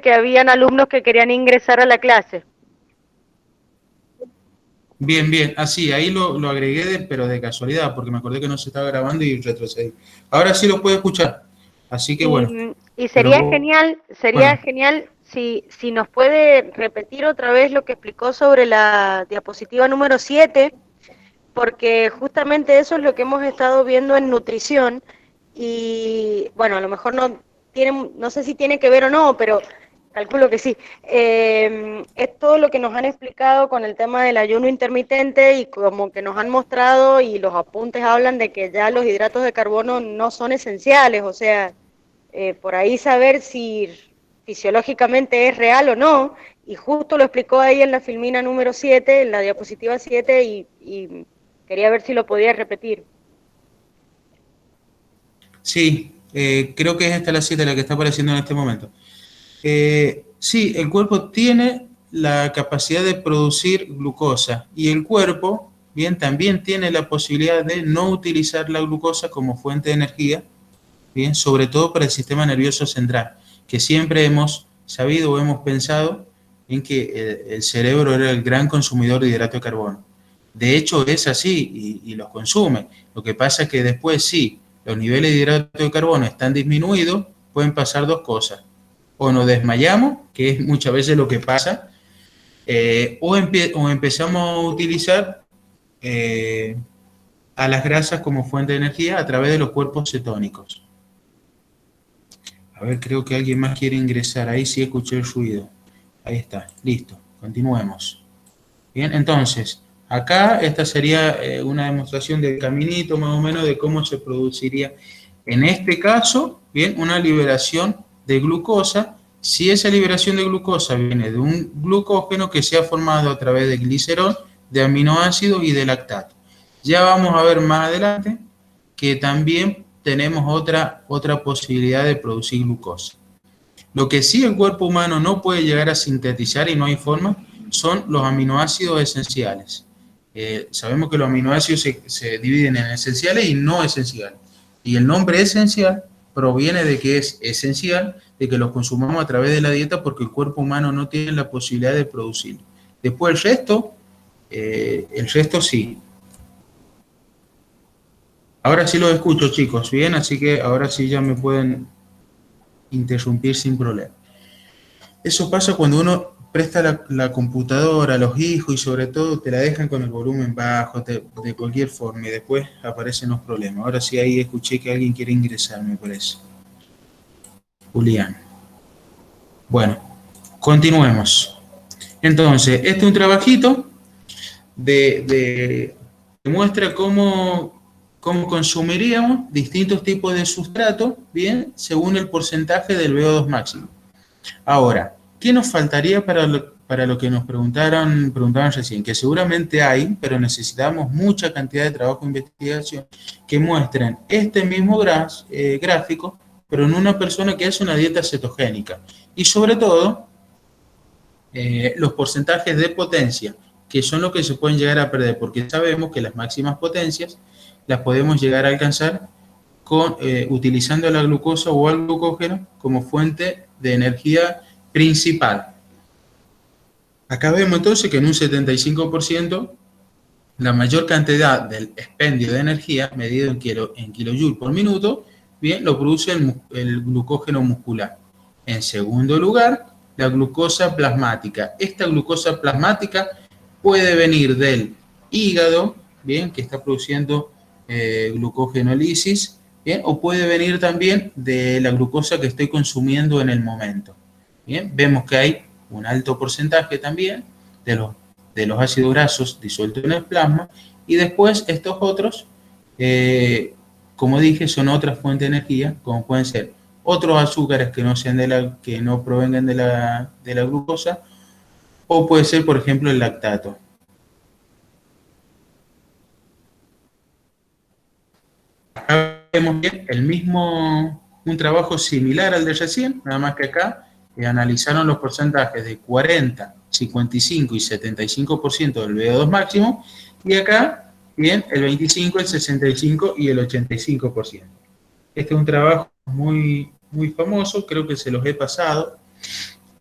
que habían alumnos que querían ingresar a la clase. Bien, bien. Así, ahí lo agregué, pero de casualidad, porque me acordé que no se estaba grabando y retrocedí. Ahora sí lo puedo escuchar. Así que bueno, Y pero sería bueno, genial si nos puede repetir otra vez lo que explicó sobre la diapositiva número 7, porque justamente eso es lo que hemos estado viendo en nutrición y bueno, a lo mejor no sé si tiene que ver o no, pero calculo que sí. Es todo lo que nos han explicado con el tema del ayuno intermitente y como que nos han mostrado y los apuntes hablan de que ya los hidratos de carbono no son esenciales, o sea, por ahí saber si fisiológicamente es real o no, y justo lo explicó ahí en la filmina número 7, en la diapositiva 7, y quería ver si lo podía repetir. sí, creo que es esta la cita la que está apareciendo en este momento. Sí, el cuerpo tiene la capacidad de producir glucosa y el cuerpo, bien, también tiene la posibilidad de no utilizar la glucosa como fuente de energía, bien, sobre todo para el sistema nervioso central, que siempre hemos sabido o hemos pensado en que el cerebro era el gran consumidor de hidrato de carbono. De hecho, es así y los consume. Lo que pasa es que después, sí, los niveles de hidrato de carbono están disminuidos, pueden pasar dos cosas. O nos desmayamos, que es muchas veces lo que pasa, o empezamos a utilizar a las grasas como fuente de energía a través de los cuerpos cetónicos. A ver, creo que alguien más quiere ingresar. Ahí sí escuché el ruido. Ahí está, listo. Continuemos. Bien, entonces, acá esta sería una demostración del caminito más o menos de cómo se produciría, en este caso, bien, una liberación de glucosa. Si esa liberación de glucosa viene de un glucógeno que se ha formado a través de glicerol, de aminoácidos y de lactato. Ya vamos a ver más adelante que también tenemos otra posibilidad de producir glucosa. Lo que sí el cuerpo humano no puede llegar a sintetizar y no hay forma son los aminoácidos esenciales. Sabemos que los aminoácidos se dividen en esenciales y no esenciales. Y el nombre esencial proviene de que es esencial, de que los consumamos a través de la dieta porque el cuerpo humano no tiene la posibilidad de producirlo. Después el resto sí. Ahora sí los escucho, chicos, bien, así que ahora sí ya me pueden interrumpir sin problema. Eso pasa cuando uno presta la computadora a los hijos y sobre todo te la dejan con el volumen bajo, de cualquier forma, y después aparecen los problemas. Ahora sí ahí escuché que alguien quiere ingresar, me parece. Julián. Bueno, continuemos. Entonces, este es un trabajito que muestra cómo consumiríamos distintos tipos de sustrato, bien, según el porcentaje del VO2 máximo. Ahora, ¿qué nos faltaría para lo que nos preguntaban recién? Que seguramente hay, pero necesitamos mucha cantidad de trabajo de investigación que muestren este mismo gráfico, pero en una persona que hace una dieta cetogénica. Y sobre todo, los porcentajes de potencia, que son los que se pueden llegar a perder, porque sabemos que las máximas potencias las podemos llegar a alcanzar utilizando la glucosa o el glucógeno como fuente de energía principal. Acá vemos entonces que en un 75% la mayor cantidad del expendio de energía medido en kilojoules por minuto, bien, lo produce el glucógeno muscular. En segundo lugar, la glucosa plasmática. Esta glucosa plasmática puede venir del hígado, bien, que está produciendo glucogenólisis, bien, o puede venir también de la glucosa que estoy consumiendo en el momento. Bien, vemos que hay un alto porcentaje también de los ácidos grasos disueltos en el plasma, y después estos otros, como dije, son otras fuentes de energía, como pueden ser otros azúcares que que no provengan de la glucosa, o puede ser, por ejemplo, el lactato. Acá vemos bien un trabajo similar al de recién, nada más que acá analizaron los porcentajes de 40, 55 y 75% del VO2 máximo, y acá, bien, el 25, el 65 y el 85%. Este es un trabajo muy famoso, creo que se los he pasado,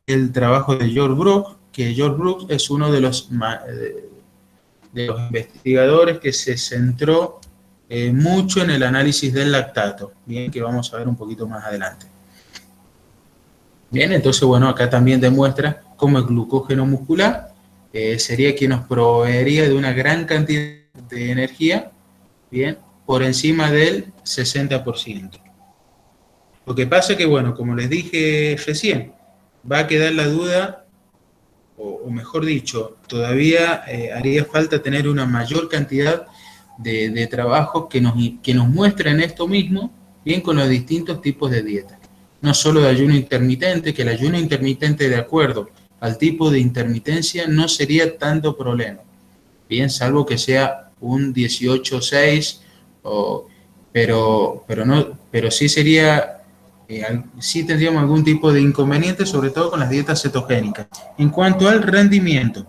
el trabajo de George Brooks, que George Brooks es uno de los investigadores que se centró mucho en el análisis del lactato, bien, que vamos a ver un poquito más adelante. Bien, entonces, bueno, acá también demuestra cómo el glucógeno muscular sería quien nos proveería de una gran cantidad de energía, bien, por encima del 60%. Lo que pasa es que, bueno, como les dije recién, va a quedar la duda, o mejor dicho, todavía haría falta tener una mayor cantidad de trabajos que nos muestren esto mismo, bien, con los distintos tipos de dieta. No solo de ayuno intermitente, que el ayuno intermitente, de acuerdo al tipo de intermitencia, no sería tanto problema, bien, salvo que sea un 18-6, pero sí sería, sí tendríamos algún tipo de inconveniente, sobre todo con las dietas cetogénicas. En cuanto al rendimiento,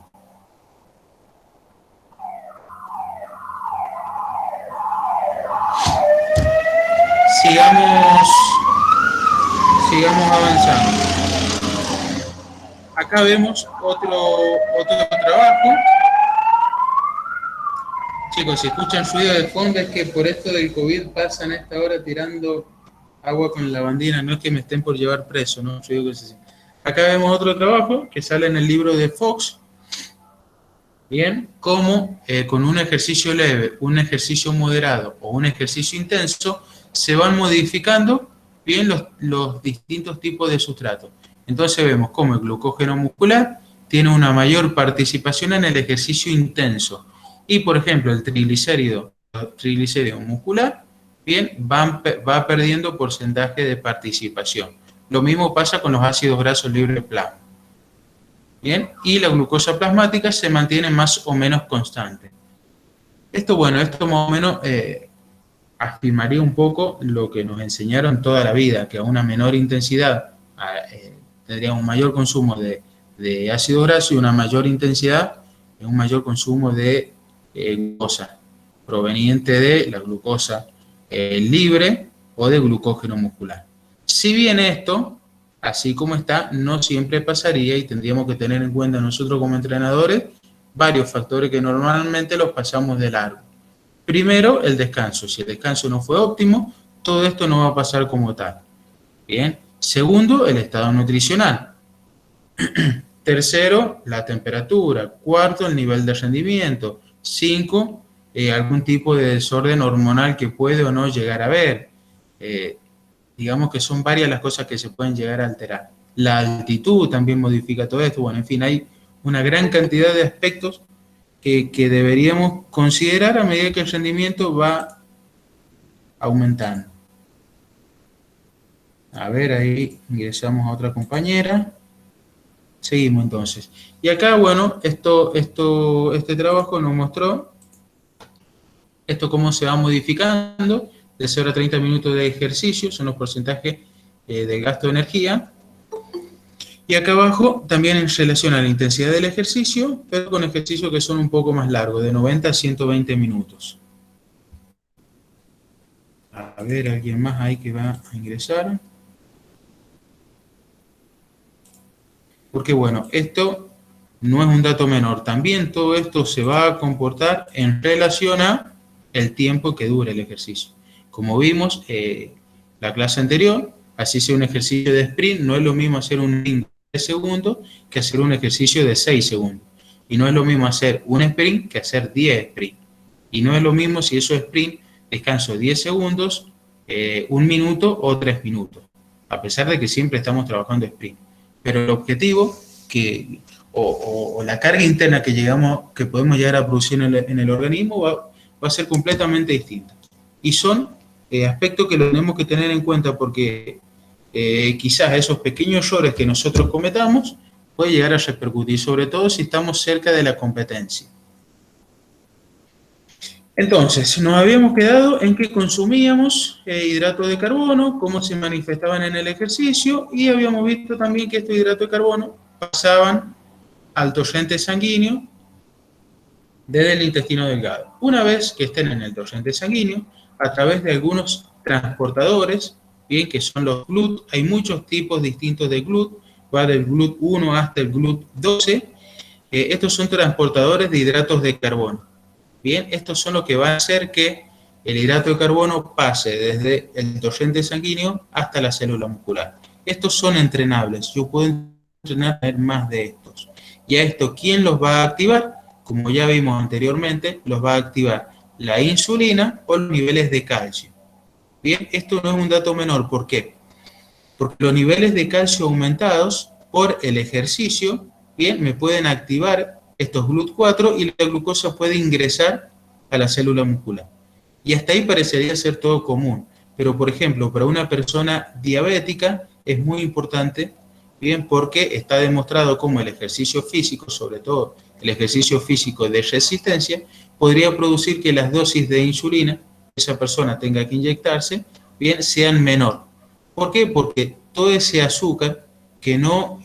sigamos avanzando. Acá vemos otro trabajo. Chicos, si escuchan ruido de fondo es que por esto del COVID pasan a esta hora tirando agua con lavandina, no es que me estén por llevar preso, ¿no? Yo digo que es así. Acá vemos otro trabajo que sale en el libro de Fox, bien, como con un ejercicio leve, un ejercicio moderado o un ejercicio intenso, se van modificando bien los distintos tipos de sustratos. Entonces vemos cómo el glucógeno muscular tiene una mayor participación en el ejercicio intenso. Y, por ejemplo, el triglicérido muscular, bien, va perdiendo porcentaje de participación. Lo mismo pasa con los ácidos grasos libres de plasma. Bien, y la glucosa plasmática se mantiene más o menos constante. Esto más o menos afirmaría un poco lo que nos enseñaron toda la vida, que a una menor intensidad tendríamos un mayor consumo de ácido graso y una mayor intensidad, un mayor consumo de glucosa, proveniente de la glucosa libre o de glucógeno muscular. Si bien esto, así como está, no siempre pasaría y tendríamos que tener en cuenta nosotros como entrenadores varios factores que normalmente los pasamos de largo. Primero, el descanso. Si el descanso no fue óptimo, todo esto no va a pasar como tal. Bien. Segundo, el estado nutricional. Tercero, la temperatura. Cuarto, el nivel de rendimiento. 5, algún tipo de desorden hormonal que puede o no llegar a haber. Digamos que son varias las cosas que se pueden llegar a alterar. La altitud también modifica todo esto. Bueno, en fin, hay una gran cantidad de aspectos que deberíamos considerar a medida que el rendimiento va aumentando. A ver, ahí ingresamos a otra compañera. Seguimos entonces. Y acá, bueno, este trabajo nos mostró esto cómo se va modificando de 0 a 30 minutos de ejercicio, son los porcentajes de gasto de energía. Y acá abajo también en relación a la intensidad del ejercicio, pero con ejercicios que son un poco más largos, de 90 a 120 minutos. A ver, alguien más ahí que va a ingresar. Porque bueno, esto no es un dato menor. También todo esto se va a comportar en relación a el tiempo que dura el ejercicio. Como vimos la clase anterior, así sea un ejercicio de sprint, no es lo mismo hacer un sprint de 3 segundos que hacer un ejercicio de 6 segundos. Y no es lo mismo hacer un sprint que hacer 10 sprints. Y no es lo mismo si eso es sprint, descanso 10 segundos, 1 minuto o 3 minutos. A pesar de que siempre estamos trabajando sprint. Pero el objetivo o la carga interna que podemos llegar a producir en el organismo va a ser completamente distinta. Y son aspectos que lo tenemos que tener en cuenta porque quizás esos pequeños errores que nosotros cometamos puede llegar a repercutir, sobre todo si estamos cerca de la competencia. Entonces, nos habíamos quedado en que consumíamos hidratos de carbono, cómo se manifestaban en el ejercicio, y habíamos visto también que estos hidratos de carbono pasaban al torrente sanguíneo desde el intestino delgado. Una vez que estén en el torrente sanguíneo, a través de algunos transportadores, bien, que son los GLUT, hay muchos tipos distintos de GLUT, va del GLUT1 hasta el GLUT12. Estos son transportadores de hidratos de carbono. Bien, estos son los que van a hacer que el hidrato de carbono pase desde el torrente sanguíneo hasta la célula muscular. Estos son entrenables. Yo puedo entrenar más de estos. Y a esto, ¿quién los va a activar? Como ya vimos anteriormente, los va a activar la insulina o los niveles de calcio. Bien, esto no es un dato menor. ¿Por qué? Porque los niveles de calcio aumentados por el ejercicio, bien, me pueden activar estos GLUT4 y la glucosa puede ingresar a la célula muscular. Y hasta ahí parecería ser todo común. Pero, por ejemplo, para una persona diabética es muy importante, bien, porque está demostrado cómo el ejercicio físico, sobre todo el ejercicio físico de resistencia, podría producir que las dosis de insulina que esa persona tenga que inyectarse, bien, sean menor. ¿Por qué? Porque todo ese azúcar que no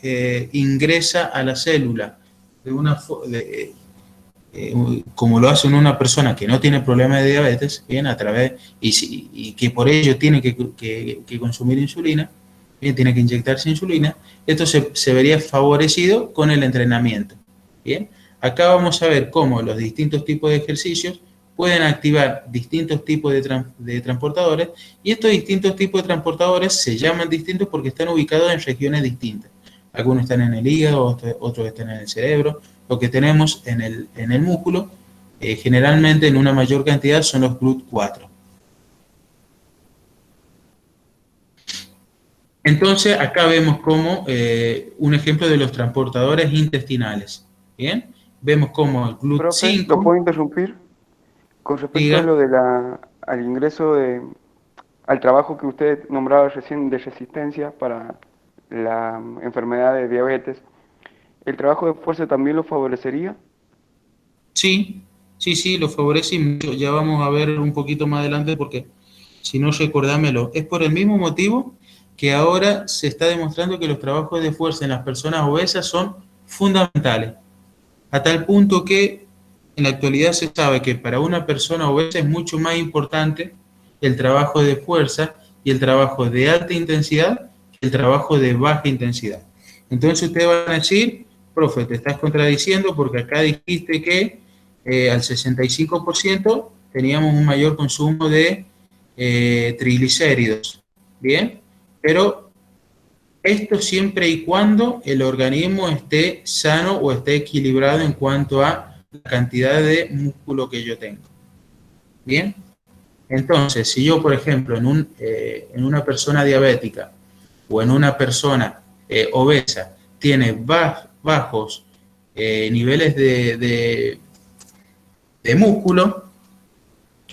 ingresa a la célula como lo hace una persona que no tiene problema de diabetes, bien, a través, y que por ello tiene que consumir insulina, bien, tiene que inyectarse insulina, esto se vería favorecido con el entrenamiento. Bien, acá vamos a ver cómo los distintos tipos de ejercicios pueden activar distintos tipos de transportadores, y estos distintos tipos de transportadores se llaman distintos porque están ubicados en regiones distintas. Algunos están en el hígado, otros están en el cerebro. Lo que tenemos en el músculo, generalmente en una mayor cantidad, son los GLUT4. Entonces, acá vemos como un ejemplo de los transportadores intestinales. ¿Bien? Vemos como el Profe, ¿lo GLUT5... puedo interrumpir? Con respecto a Diga. lo de al ingreso al trabajo que usted nombraba recién de resistencia para la enfermedad de diabetes, ¿el trabajo de fuerza también lo favorecería? Sí, sí, lo favorece y mucho. Ya vamos a ver un poquito más adelante porque, si no, recordámelo. Es por el mismo motivo que ahora se está demostrando que los trabajos de fuerza en las personas obesas son fundamentales. A tal punto que en la actualidad se sabe que para una persona obesa es mucho más importante el trabajo de fuerza y el trabajo de alta intensidad que el trabajo de baja intensidad. Entonces ustedes van a decir, profe, te estás contradiciendo porque acá dijiste que al 65% teníamos un mayor consumo de triglicéridos. Bien, pero esto siempre y cuando el organismo esté sano o esté equilibrado en cuanto a la cantidad de músculo que yo tengo. Bien, entonces, si yo, por ejemplo, en una persona diabética o en una persona obesa tiene bajos niveles de músculo,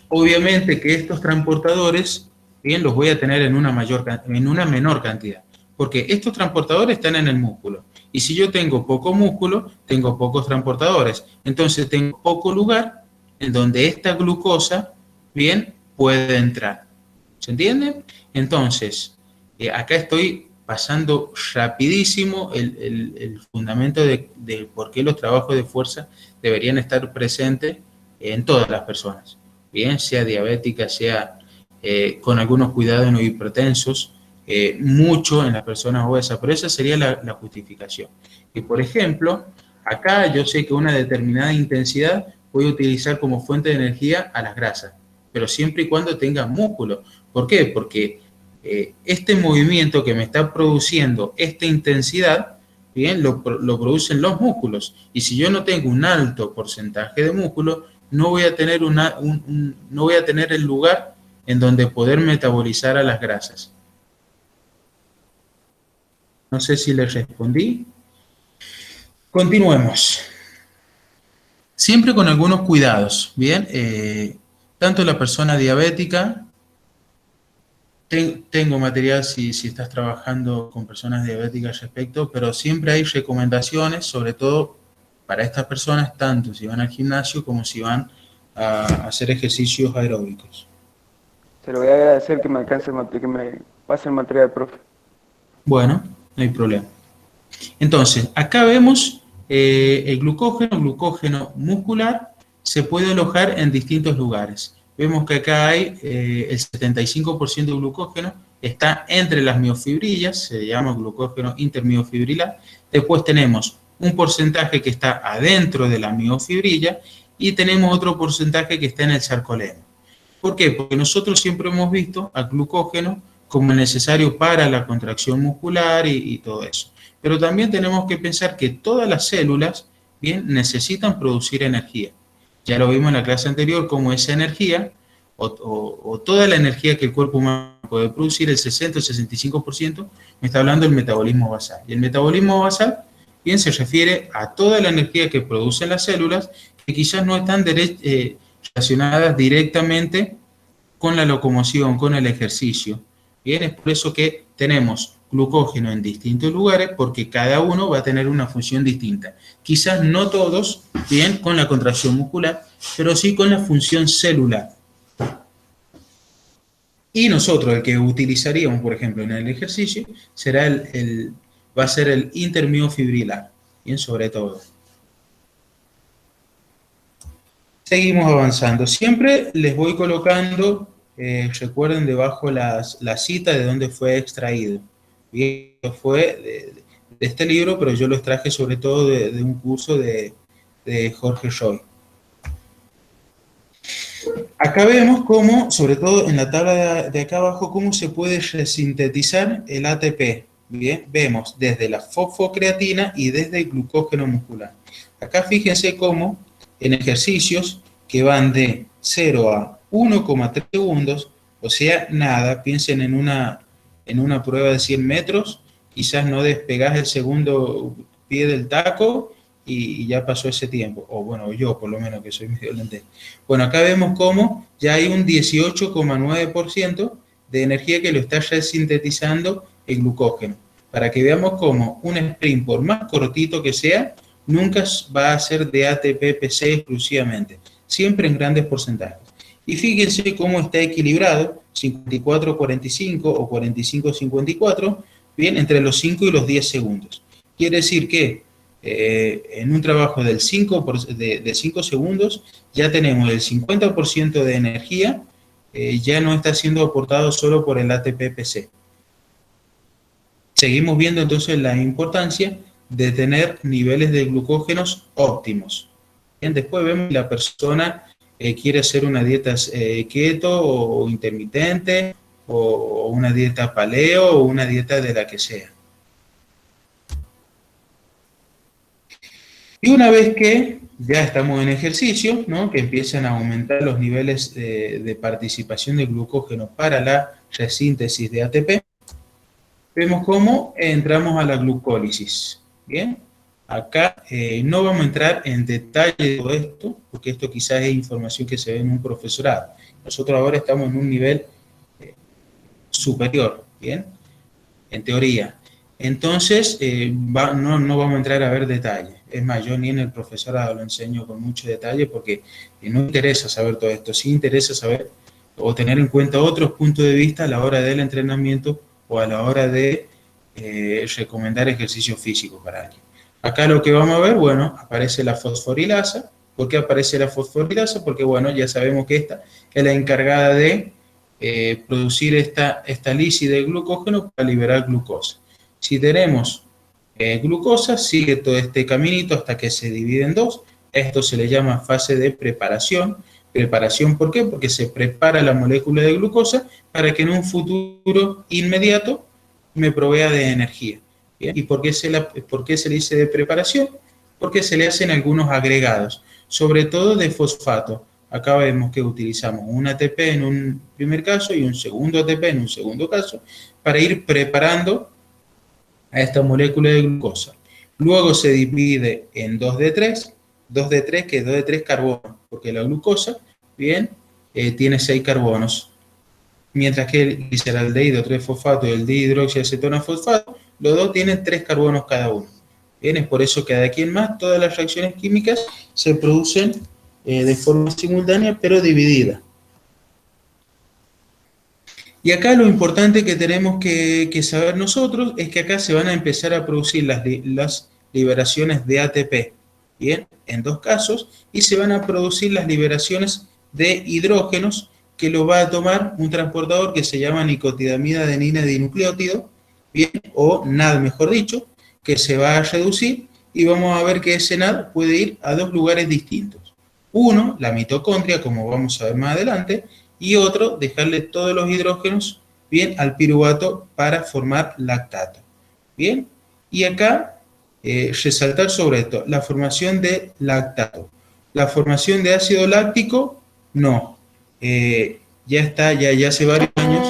obviamente que estos transportadores, bien, los voy a tener en una menor cantidad. Porque estos transportadores están en el músculo. Y si yo tengo poco músculo, tengo pocos transportadores. Entonces tengo poco lugar en donde esta glucosa, bien, puede entrar. ¿Se entiende? Entonces, acá estoy pasando rapidísimo el fundamento de por qué los trabajos de fuerza deberían estar presentes en todas las personas. Bien, sea diabética, sea con algunos cuidados no hipertensos, mucho en las personas obesas, pero esa sería la justificación. Y por ejemplo, acá yo sé que una determinada intensidad voy a utilizar como fuente de energía a las grasas, pero siempre y cuando tenga músculo. ¿Por qué? Porque este movimiento que me está produciendo esta intensidad, bien, lo producen los músculos. Y si yo no tengo un alto porcentaje de músculo, no voy a tener, no voy a tener el lugar en donde poder metabolizar a las grasas. No sé si les respondí. Continuemos. Siempre con algunos cuidados, ¿bien? Tanto la persona diabética, tengo material si estás trabajando con personas diabéticas respecto, pero siempre hay recomendaciones, sobre todo para estas personas, tanto si van al gimnasio como si van a hacer ejercicios aeróbicos. Se lo voy a agradecer que me alcance que me pase el material, profe. Bueno, no hay problema. Entonces, acá vemos el glucógeno muscular se puede alojar en distintos lugares. Vemos que acá hay el 75% de glucógeno está entre las miofibrillas, se llama glucógeno intermiofibrilar. Después tenemos un porcentaje que está adentro de la miofibrilla y tenemos otro porcentaje que está en el sarcolemo. ¿Por qué? Porque nosotros siempre hemos visto al glucógeno como necesario para la contracción muscular y todo eso. Pero también tenemos que pensar que todas las células, bien, necesitan producir energía. Ya lo vimos en la clase anterior, como esa energía, o toda la energía que el cuerpo humano puede producir, el 60 o 65%, me está hablando del metabolismo basal. Y el metabolismo basal, bien, se refiere a toda la energía que producen las células, que quizás no están relacionadas directamente con la locomoción, con el ejercicio. Bien, es por eso que tenemos glucógeno en distintos lugares, porque cada uno va a tener una función distinta. Quizás no todos, bien, con la contracción muscular, pero sí con la función celular. Y nosotros, el que utilizaríamos, por ejemplo, en el ejercicio, será va a ser el intermiofibrilar, bien, sobre todo. Seguimos avanzando. Siempre les voy colocando, recuerden, debajo la cita de dónde fue extraído. Bien, fue de este libro, pero yo lo extraje sobre todo de un curso de Jorge Roy. Acá vemos cómo, sobre todo en la tabla de acá abajo, cómo se puede resintetizar el ATP. Bien, vemos desde la fosfocreatina y desde el glucógeno muscular. Acá fíjense cómo en ejercicios que van de 0 a 1,3 segundos, o sea, nada, piensen en una prueba de 100 metros, quizás no despegás el segundo pie del taco y ya pasó ese tiempo, o bueno, yo por lo menos que soy medio lente. Bueno, acá vemos cómo ya hay un 18,9% de energía que lo está resintetizando el glucógeno, para que veamos cómo un sprint, por más cortito que sea, nunca va a ser de ATP-PC exclusivamente, siempre en grandes porcentajes. Y fíjense cómo está equilibrado, 54-45 o 45-54, bien, entre los 5 y los 10 segundos. Quiere decir que en un trabajo de 5 segundos ya tenemos el 50% de energía, ya no está siendo aportado solo por el ATP-PC. Seguimos viendo entonces la importancia de tener niveles de glucógenos óptimos. Bien, después vemos que la persona quiere hacer una dieta keto o intermitente, o una dieta paleo, o una dieta de la que sea. Y una vez que ya estamos en ejercicio, ¿no?, que empiezan a aumentar los niveles de participación de glucógeno para la resíntesis de ATP, vemos cómo entramos a la glucólisis. Bien, acá no vamos a entrar en detalle de todo esto, porque esto quizás es información que se ve en un profesorado. Nosotros ahora estamos en un nivel superior, bien, en teoría. Entonces, no vamos a entrar a ver detalles. Es más, yo ni en el profesorado lo enseño con mucho detalle porque no interesa saber todo esto. Sí interesa saber o tener en cuenta otros puntos de vista a la hora del entrenamiento o a la hora de recomendar ejercicio físico para alguien. Acá lo que vamos a ver, bueno, aparece la fosforilasa. ¿Por qué aparece la fosforilasa? Porque, bueno, ya sabemos que esta es la encargada de producir esta lisis de glucógeno para liberar glucosa. Si tenemos glucosa, sigue todo este caminito hasta que se divide en dos. Esto se le llama fase de preparación. ¿Preparación por qué? Porque se prepara la molécula de glucosa para que en un futuro inmediato me provea de energía. ¿Bien? ¿Y por qué se le dice de preparación? Porque se le hacen algunos agregados, sobre todo de fosfato. Acá vemos que utilizamos un ATP en un primer caso y un segundo ATP en un segundo caso para ir preparando a esta molécula de glucosa. Luego se divide en 2D3, que es 2D3 carbonos, porque la glucosa, bien, tiene 6 carbonos, mientras que el gliceraldehído 3-fosfato y el dihidroxiacetona-fosfato, los dos tienen 3 carbonos cada uno. Bien, es por eso que de aquí en más todas las reacciones químicas se producen de forma simultánea, pero dividida. Y acá lo importante que tenemos que saber nosotros es que acá se van a empezar a producir las liberaciones de ATP, bien, en dos casos, y se van a producir las liberaciones de hidrógenos que lo va a tomar un transportador que se llama nicotinamida adenina dinucleótido, bien, o NAD mejor dicho, que se va a reducir y vamos a ver que ese NAD puede ir a dos lugares distintos. Uno, la mitocondria, como vamos a ver más adelante, y otro, dejarle todos los hidrógenos, bien, al piruvato para formar lactato. Bien, y acá resaltar sobre esto, la formación de lactato. La formación de ácido láctico, no. Ya está, ya hace varios años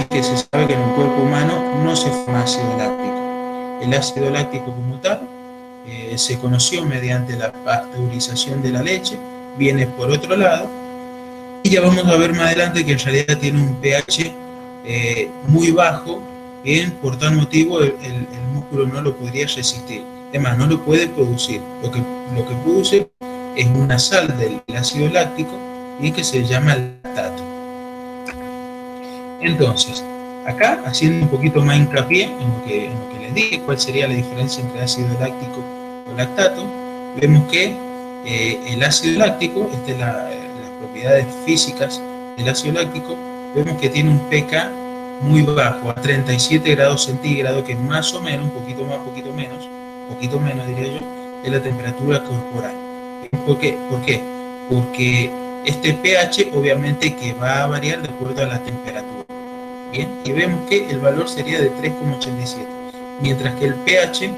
que se sabe que en el cuerpo humano no se forma ácido láctico. El ácido láctico como tal se conoció mediante la pasteurización de la leche, viene por otro lado, y ya vamos a ver más adelante que en realidad tiene un pH muy bajo, bien, por tal motivo el músculo no lo podría resistir, además no lo puede producir, lo que produce es una sal del ácido láctico y que se llama lactato. Entonces, acá haciendo un poquito más hincapié en lo que les dije, cuál sería la diferencia entre ácido láctico o lactato, vemos que el ácido láctico, las propiedades físicas del ácido láctico, vemos que tiene un pK muy bajo, a 37 grados centígrados, que más o menos, un poquito más, poquito menos diría yo, es la temperatura corporal. ¿Por qué? Porque este pH obviamente que va a variar de acuerdo a la temperatura. Bien, y vemos que el valor sería de 3,87, mientras que el pH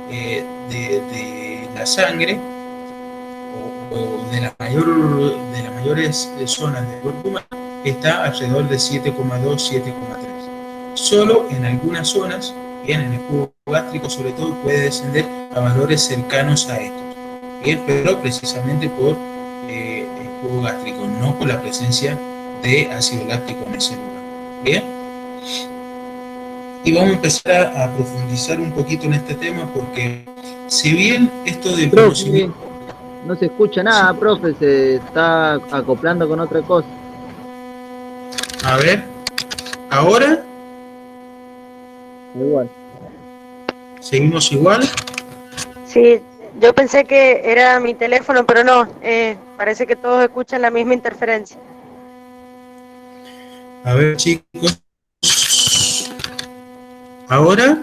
de la sangre o de las mayores zonas del cuerpo humano está alrededor de 7,2, 7,3. Solo en algunas zonas, bien, en el cubo gástrico sobre todo, puede descender a valores cercanos a estos. Bien, pero precisamente por el cubo gástrico, no por la presencia de ácido láctico en ese lugar. Bien. Y vamos a empezar a profundizar un poquito en este tema porque si bien esto del conocimiento... No se escucha nada, sí, profe, se está acoplando con otra cosa. A ver, ¿ahora? Igual. ¿Seguimos igual? Sí, yo pensé que era mi teléfono, pero no, parece que todos escuchan la misma interferencia. A ver, chicos. ¿Ahora?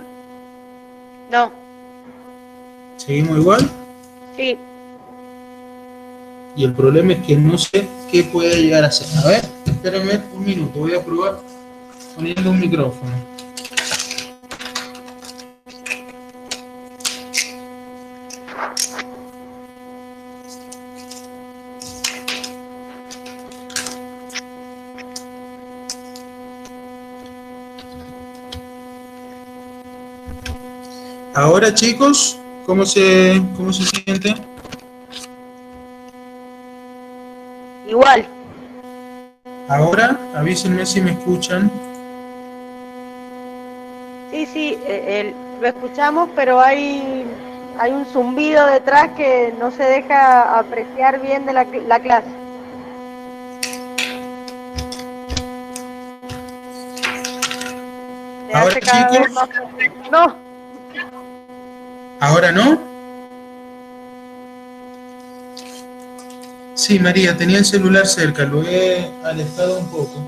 No. ¿Seguimos igual? Sí. Y el problema es que no sé qué puede llegar a ser. A ver, espérame un minuto, voy a probar poniendo un micrófono. Ahora, chicos, ¿cómo se siente? Igual. Ahora, avísenme si me escuchan. Sí, lo escuchamos, pero hay un zumbido detrás que no se deja apreciar bien de la clase. Se Ahora, hace cada chicos. vez más... No. ¿Ahora no? Sí, María, tenía el celular cerca, lo he alejado un poco,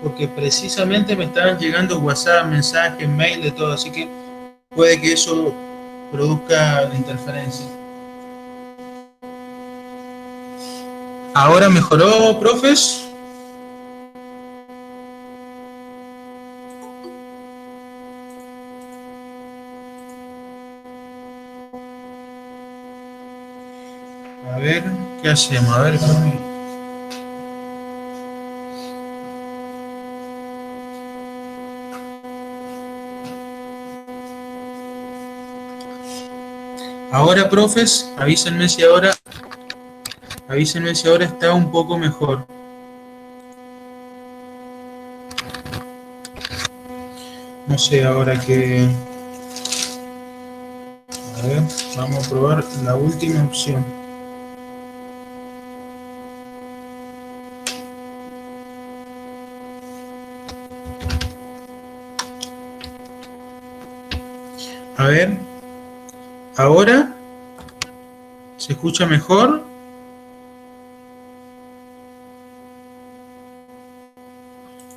porque precisamente me estaban llegando WhatsApp, mensajes, mail, de todo, así que puede que eso produzca la interferencia. ¿Ahora mejoró, profes? A ver, ¿qué hacemos? A ver, conmigo. Ahora, profes, avísenme si ahora está un poco mejor. No sé ahora qué... A ver, vamos a probar la última opción. A ver, ahora se escucha mejor.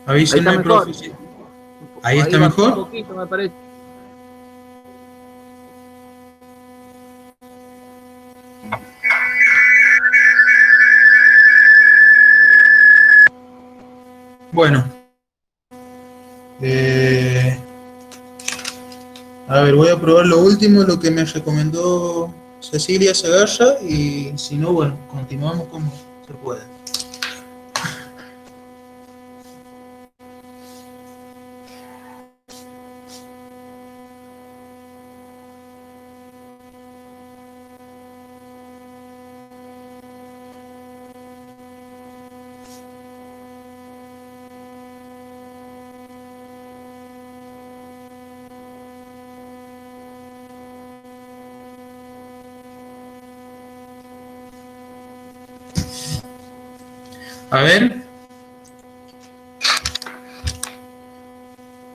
Avísenme, profe. Ahí está mejor. Un poquito, me parece. Bueno. A ver, voy a probar lo último, lo que me recomendó Cecilia Segarra, y si no, bueno, continuamos como se puede.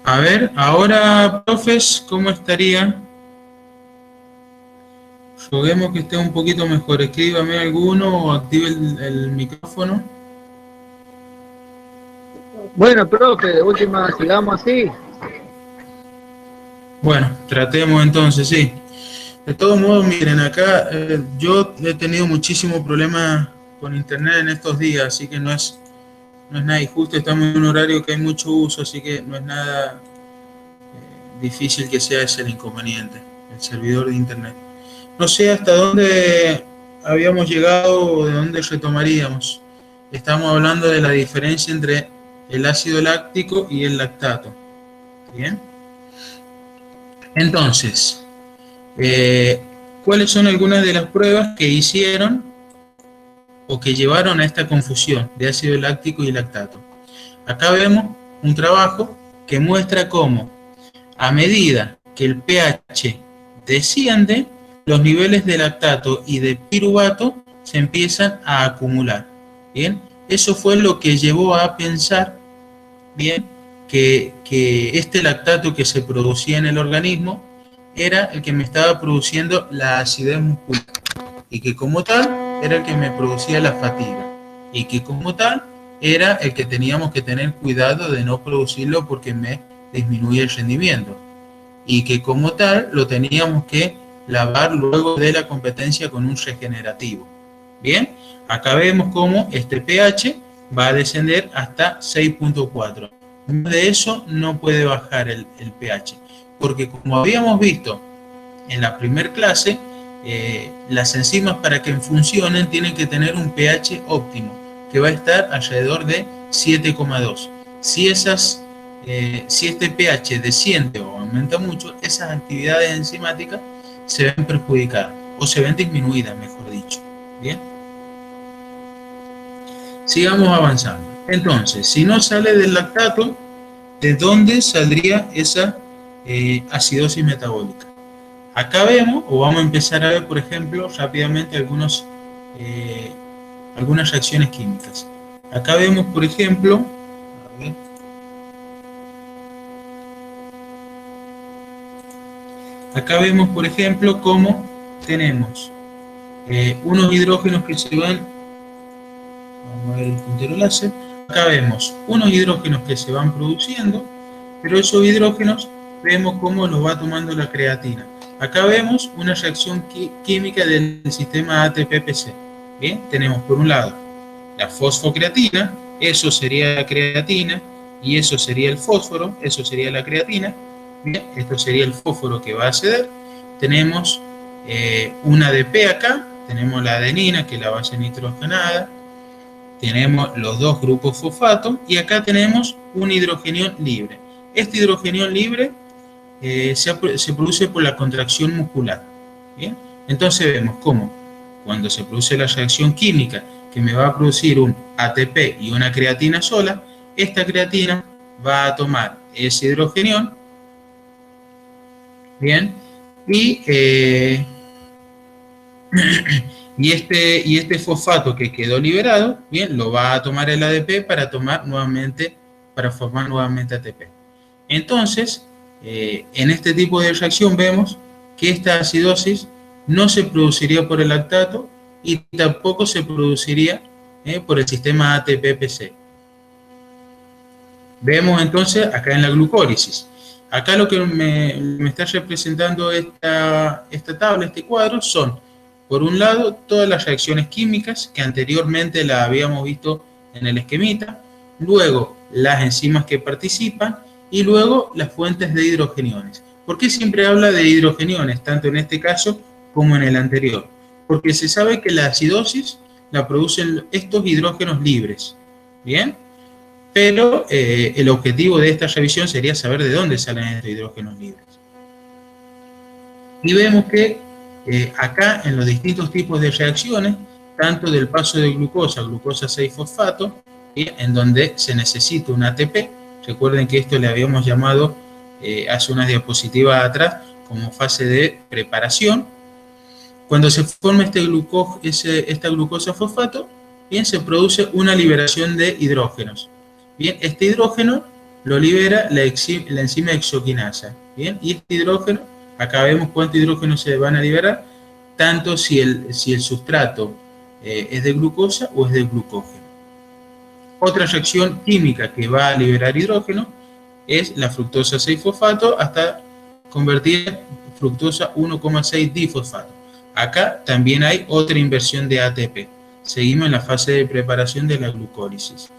A ver, ahora, profes, ¿cómo estaría? Roguemos que esté un poquito mejor. Escríbame alguno o active el micrófono. Bueno, profe, de última, sigamos así. Bueno, tratemos entonces, sí. De todos modos, miren, acá yo he tenido muchísimo problema con internet en estos días, así que no es nada injusto. Estamos en un horario que hay mucho uso, así que no es nada difícil que sea ese el inconveniente, el servidor de internet. No sé hasta dónde habíamos llegado o de dónde retomaríamos. Estamos hablando de la diferencia entre el ácido láctico y el lactato. ¿Bien? Entonces, ¿cuáles son algunas de las pruebas que hicieron o que llevaron a esta confusión de ácido láctico y lactato? Acá vemos un trabajo que muestra cómo, a medida que el pH desciende, los niveles de lactato y de piruvato se empiezan a acumular. Bien, eso fue lo que llevó a pensar, bien, que este lactato que se producía en el organismo era el que me estaba produciendo la acidez muscular, y que como tal era el que me producía la fatiga, y que como tal era el que teníamos que tener cuidado de no producirlo porque me disminuye el rendimiento, y que como tal lo teníamos que lavar luego de la competencia con un regenerativo. Bien, acá vemos cómo este pH va a descender hasta 6.4. De eso no puede bajar el pH, porque como habíamos visto en la primera clase, las enzimas para que funcionen tienen que tener un pH óptimo, que va a estar alrededor de 7,2. Si este pH desciende o aumenta mucho, esas actividades enzimáticas se ven perjudicadas, o se ven disminuidas, mejor dicho. Bien, sigamos avanzando. Entonces, si no sale del lactato, ¿de dónde saldría esa acidosis metabólica? Acá vemos, o vamos a empezar a ver, por ejemplo, rápidamente algunas reacciones químicas. Acá vemos, por ejemplo, a ver, cómo tenemos unos hidrógenos que se van, vamos a ver el puntero láser, acá vemos unos hidrógenos que se van produciendo, pero esos hidrógenos vemos cómo los va tomando la creatina. Acá vemos una reacción química del sistema ATP-PC. Bien, tenemos por un lado la fosfocreatina, eso sería la creatina, y eso sería el fósforo, eso sería la creatina. Bien, esto sería el fósforo que va a ceder. Tenemos un ADP acá, tenemos la adenina, que es la base nitrogenada, tenemos los dos grupos fosfato, y acá tenemos un hidrogenión libre. Este hidrogenión libre se produce por la contracción muscular. ¿Bien? Entonces vemos cómo cuando se produce la reacción química que me va a producir un ATP y una creatina sola, esta creatina va a tomar ese hidrogenión, bien, y este fosfato que quedó liberado, bien, lo va a tomar el ADP para formar nuevamente ATP. Entonces, en este tipo de reacción vemos que esta acidosis no se produciría por el lactato y tampoco se produciría por el sistema ATP-PC. Vemos entonces acá en la glucólisis. Acá lo que me está representando esta tabla, este cuadro, son, por un lado, todas las reacciones químicas que anteriormente las habíamos visto en el esquemita, luego las enzimas que participan y luego las fuentes de hidrogeniones. ¿Por qué siempre habla de hidrogeniones, tanto en este caso como en el anterior? Porque se sabe que la acidosis la producen estos hidrógenos libres, ¿bien? Pero el objetivo de esta revisión sería saber de dónde salen estos hidrógenos libres. Y vemos que acá en los distintos tipos de reacciones, tanto del paso de glucosa a glucosa 6-fosfato, en donde se necesita un ATP, recuerden que esto le habíamos llamado hace unas diapositivas atrás como fase de preparación. Cuando se forma esta glucosa fosfato, bien, se produce una liberación de hidrógenos. Bien, este hidrógeno lo libera la enzima exoquinasa. Bien, y este hidrógeno, acá vemos cuántos hidrógenos se van a liberar, tanto si el sustrato es de glucosa o es de glucógeno. Otra reacción química que va a liberar hidrógeno es la fructosa 6-fosfato hasta convertir en fructosa 1,6-difosfato. Acá también hay otra inversión de ATP. Seguimos en la fase de preparación de la glucólisis.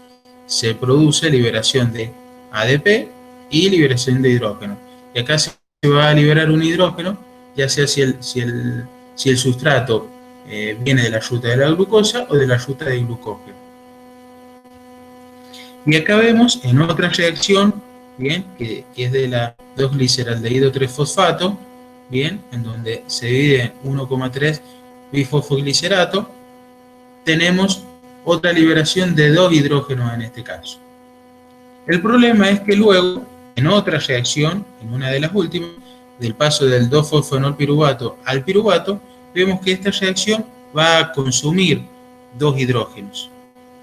Se produce liberación de ADP y liberación de hidrógeno. Y acá se va a liberar un hidrógeno, ya sea si el sustrato viene de la ruta de la glucosa o de la ruta del glucógeno. Y acá vemos en otra reacción, bien, que es de la 2-gliceraldehído 3-fosfato, bien, en donde se divide en 1,3 bifosfoglicerato, tenemos otra liberación de 2 hidrógenos en este caso. El problema es que luego, en otra reacción, en una de las últimas, del paso del 2-fosfenolpiruvato al piruvato, vemos que esta reacción va a consumir 2 hidrógenos.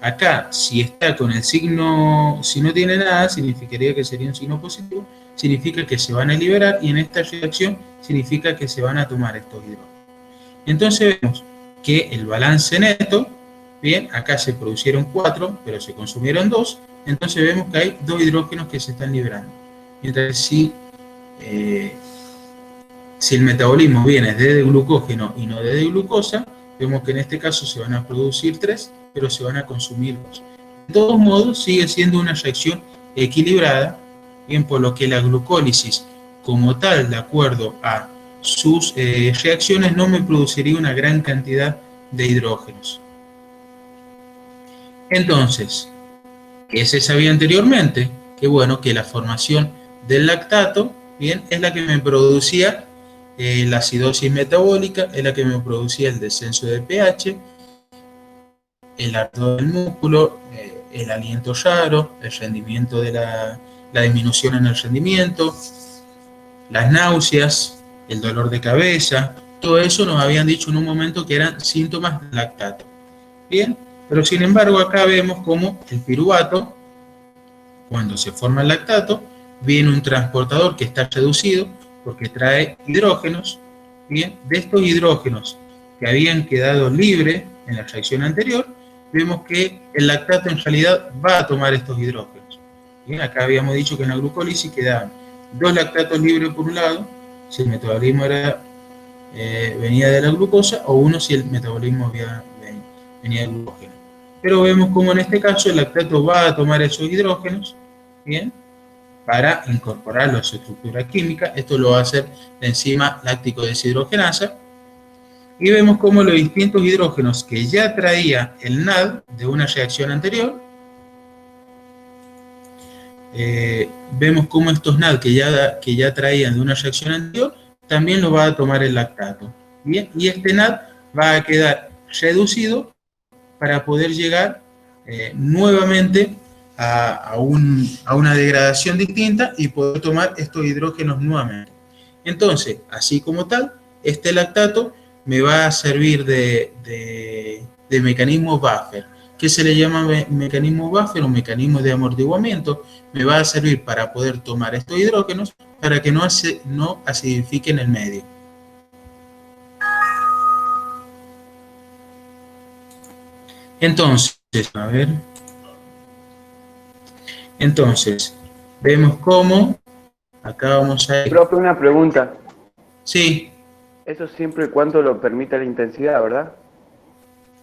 Acá, si está con el signo, si no tiene nada, significaría que sería un signo positivo, significa que se van a liberar, y en esta reacción significa que se van a tomar estos hidrógenos. Entonces vemos que el balance neto, bien, acá se producieron 4, pero se consumieron 2, entonces vemos que hay 2 hidrógenos que se están liberando. Mientras si el metabolismo viene de glucógeno y no de glucosa, vemos que en este caso se van a producir 3, pero se van a consumir 2. De todos modos, sigue siendo una reacción equilibrada, bien, por lo que la glucólisis como tal, de acuerdo a sus reacciones, no me produciría una gran cantidad de hidrógenos. Entonces, ¿qué se sabía anteriormente? Que bueno, que la formación del lactato, bien, es la que me producía la acidosis metabólica, es la que me producía el descenso de pH, el ardor del músculo, el aliento raro, el rendimiento de la disminución en el rendimiento, las náuseas, el dolor de cabeza, todo eso nos habían dicho en un momento que eran síntomas del lactato. Bien, pero sin embargo acá vemos como el piruvato, cuando se forma el lactato, viene un transportador que está reducido porque trae hidrógenos. Bien, de estos hidrógenos que habían quedado libres en la reacción anterior, vemos que el lactato en realidad va a tomar estos hidrógenos. Bien, acá habíamos dicho que en la glucólisis quedaban 2 lactatos libres por un lado, si el metabolismo venía de la glucosa, o 1 si el metabolismo venía del glucógeno. Pero vemos como en este caso el lactato va a tomar esos hidrógenos, bien, para incorporarlo a su estructura química. Esto lo va a hacer la enzima láctico deshidrogenasa. Y vemos como los distintos hidrógenos que ya traía el NAD de una reacción anterior, vemos como estos NAD que ya traían de una reacción anterior, también lo va a tomar el lactato. Bien, y este NAD va a quedar reducido para poder llegar nuevamente a una degradación distinta y poder tomar estos hidrógenos nuevamente. Entonces, así como tal, este lactato me va a servir de mecanismo buffer. ¿Qué se le llama mecanismo buffer o mecanismo de amortiguamiento? Me va a servir para poder tomar estos hidrógenos para que no acidifiquen el medio. Entonces, Entonces, vemos cómo, acá vamos a ir. Profe, una pregunta. Sí, Eso siempre y cuando lo permita la intensidad, ¿verdad?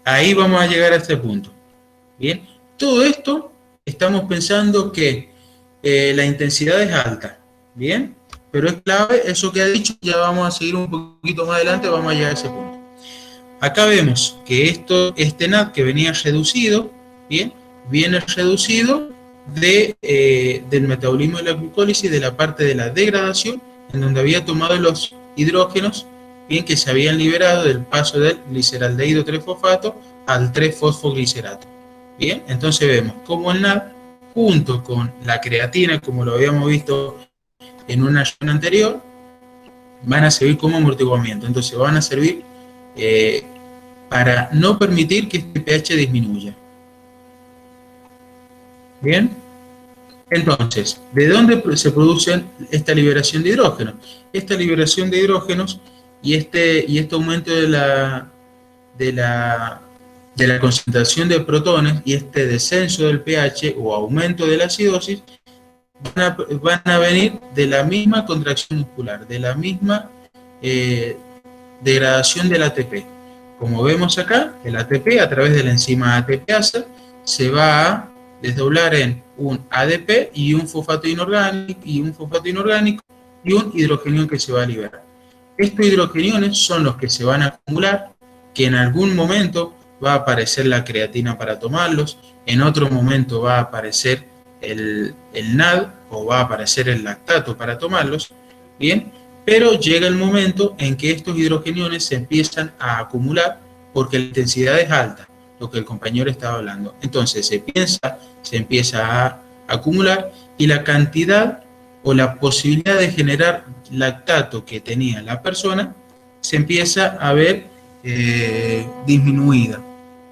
ahí vamos a llegar a este punto. Bien, todo esto estamos pensando que la intensidad es alta, bien, pero es clave eso que ha dicho, ya vamos a seguir un poquito más adelante, vamos a llegar a ese punto. Acá vemos que este NAD que venía reducido, bien, viene reducido del metabolismo de la glucólisis, de la parte de la degradación, en donde había tomado los hidrógenos, bien, que se habían liberado del paso del gliceraldehído 3-fosfato al 3-fosfoglicerato. Bien, entonces vemos cómo el NAD, junto con la creatina, como lo habíamos visto en una sesión anterior, van a servir como amortiguamiento. Entonces van a servir para no permitir que este pH disminuya. Bien, entonces, ¿de dónde se produce esta liberación de hidrógenos? Esta liberación de hidrógenos y este aumento de la concentración de protones y este descenso del pH o aumento de la acidosis van a venir de la misma contracción muscular, de la misma degradación del ATP. Como vemos acá, el ATP a través de la enzima ATPasa se va a desdoblar en un ADP y un fosfato inorgánico y un hidrogenión que se va a liberar. Estos hidrogeniones son los que se van a acumular, que en algún momento va a aparecer la creatina para tomarlos, en otro momento va a aparecer el NAD o va a aparecer el lactato para tomarlos, bien, pero llega el momento en que estos hidrogeniones se empiezan a acumular porque la intensidad es alta, lo que el compañero estaba hablando. Entonces se empieza a acumular y la cantidad o la posibilidad de generar lactato que tenía la persona se empieza a ver disminuida.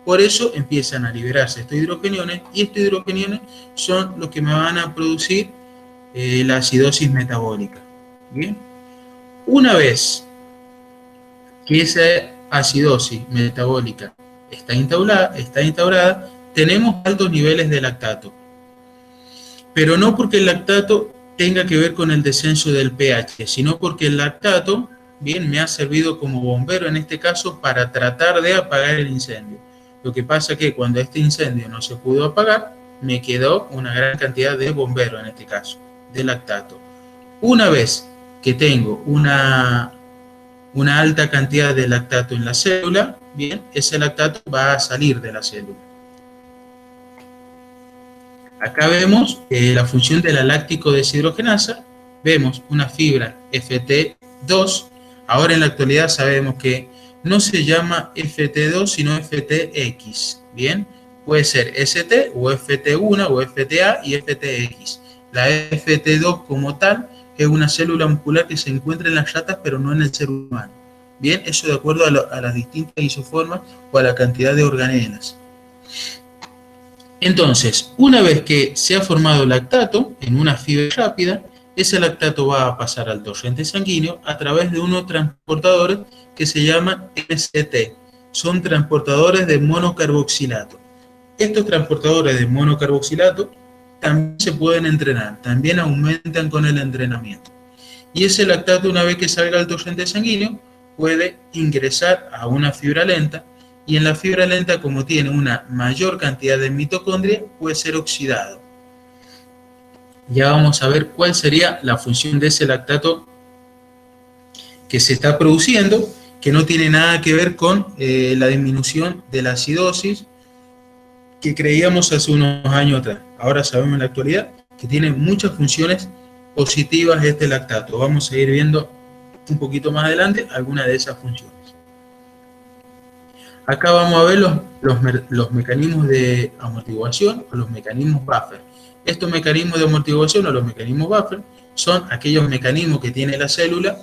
Por eso empiezan a liberarse estos hidrogeniones y estos hidrogeniones son los que me van a producir la acidosis metabólica. ¿Bien? Una vez que esa acidosis metabólica está instaurada, tenemos altos niveles de lactato. Pero no porque el lactato tenga que ver con el descenso del pH, sino porque el lactato, bien, me ha servido como bombero en este caso para tratar de apagar el incendio. Lo que pasa es que cuando este incendio no se pudo apagar, me quedó una gran cantidad de bombero en este caso, de lactato. Una vez que tengo una alta cantidad de lactato en la célula, bien, ese lactato va a salir de la célula. Acá vemos la función de la láctico deshidrogenasa, vemos una fibra FT2, ahora en la actualidad sabemos que no se llama FT2 sino FTX, bien, puede ser ST o FT1 o FTA y FTX. La FT2 como tal es una célula muscular que se encuentra en las ratas pero no en el ser humano. Bien, eso de acuerdo a las distintas isoformas o a la cantidad de organelas. Entonces, una vez que se ha formado lactato en una fibra rápida, ese lactato va a pasar al torrente sanguíneo a través de unos transportadores que se llaman MCT. Son transportadores de monocarboxilato. Estos transportadores de monocarboxilato también se pueden entrenar, también aumentan con el entrenamiento. Y ese lactato, una vez que salga al torrente sanguíneo, puede ingresar a una fibra lenta, y en la fibra lenta, como tiene una mayor cantidad de mitocondria, puede ser oxidado. Ya vamos a ver cuál sería la función de ese lactato que se está produciendo, que no tiene nada que ver con la disminución de la acidosis que creíamos hace unos años atrás. Ahora sabemos en la actualidad que tiene muchas funciones positivas este lactato. Vamos a ir viendo un poquito más adelante algunas de esas funciones. Acá vamos a ver los mecanismos de amortiguación o los mecanismos buffer. Estos mecanismos de amortiguación o los mecanismos buffer son aquellos mecanismos que tiene la célula,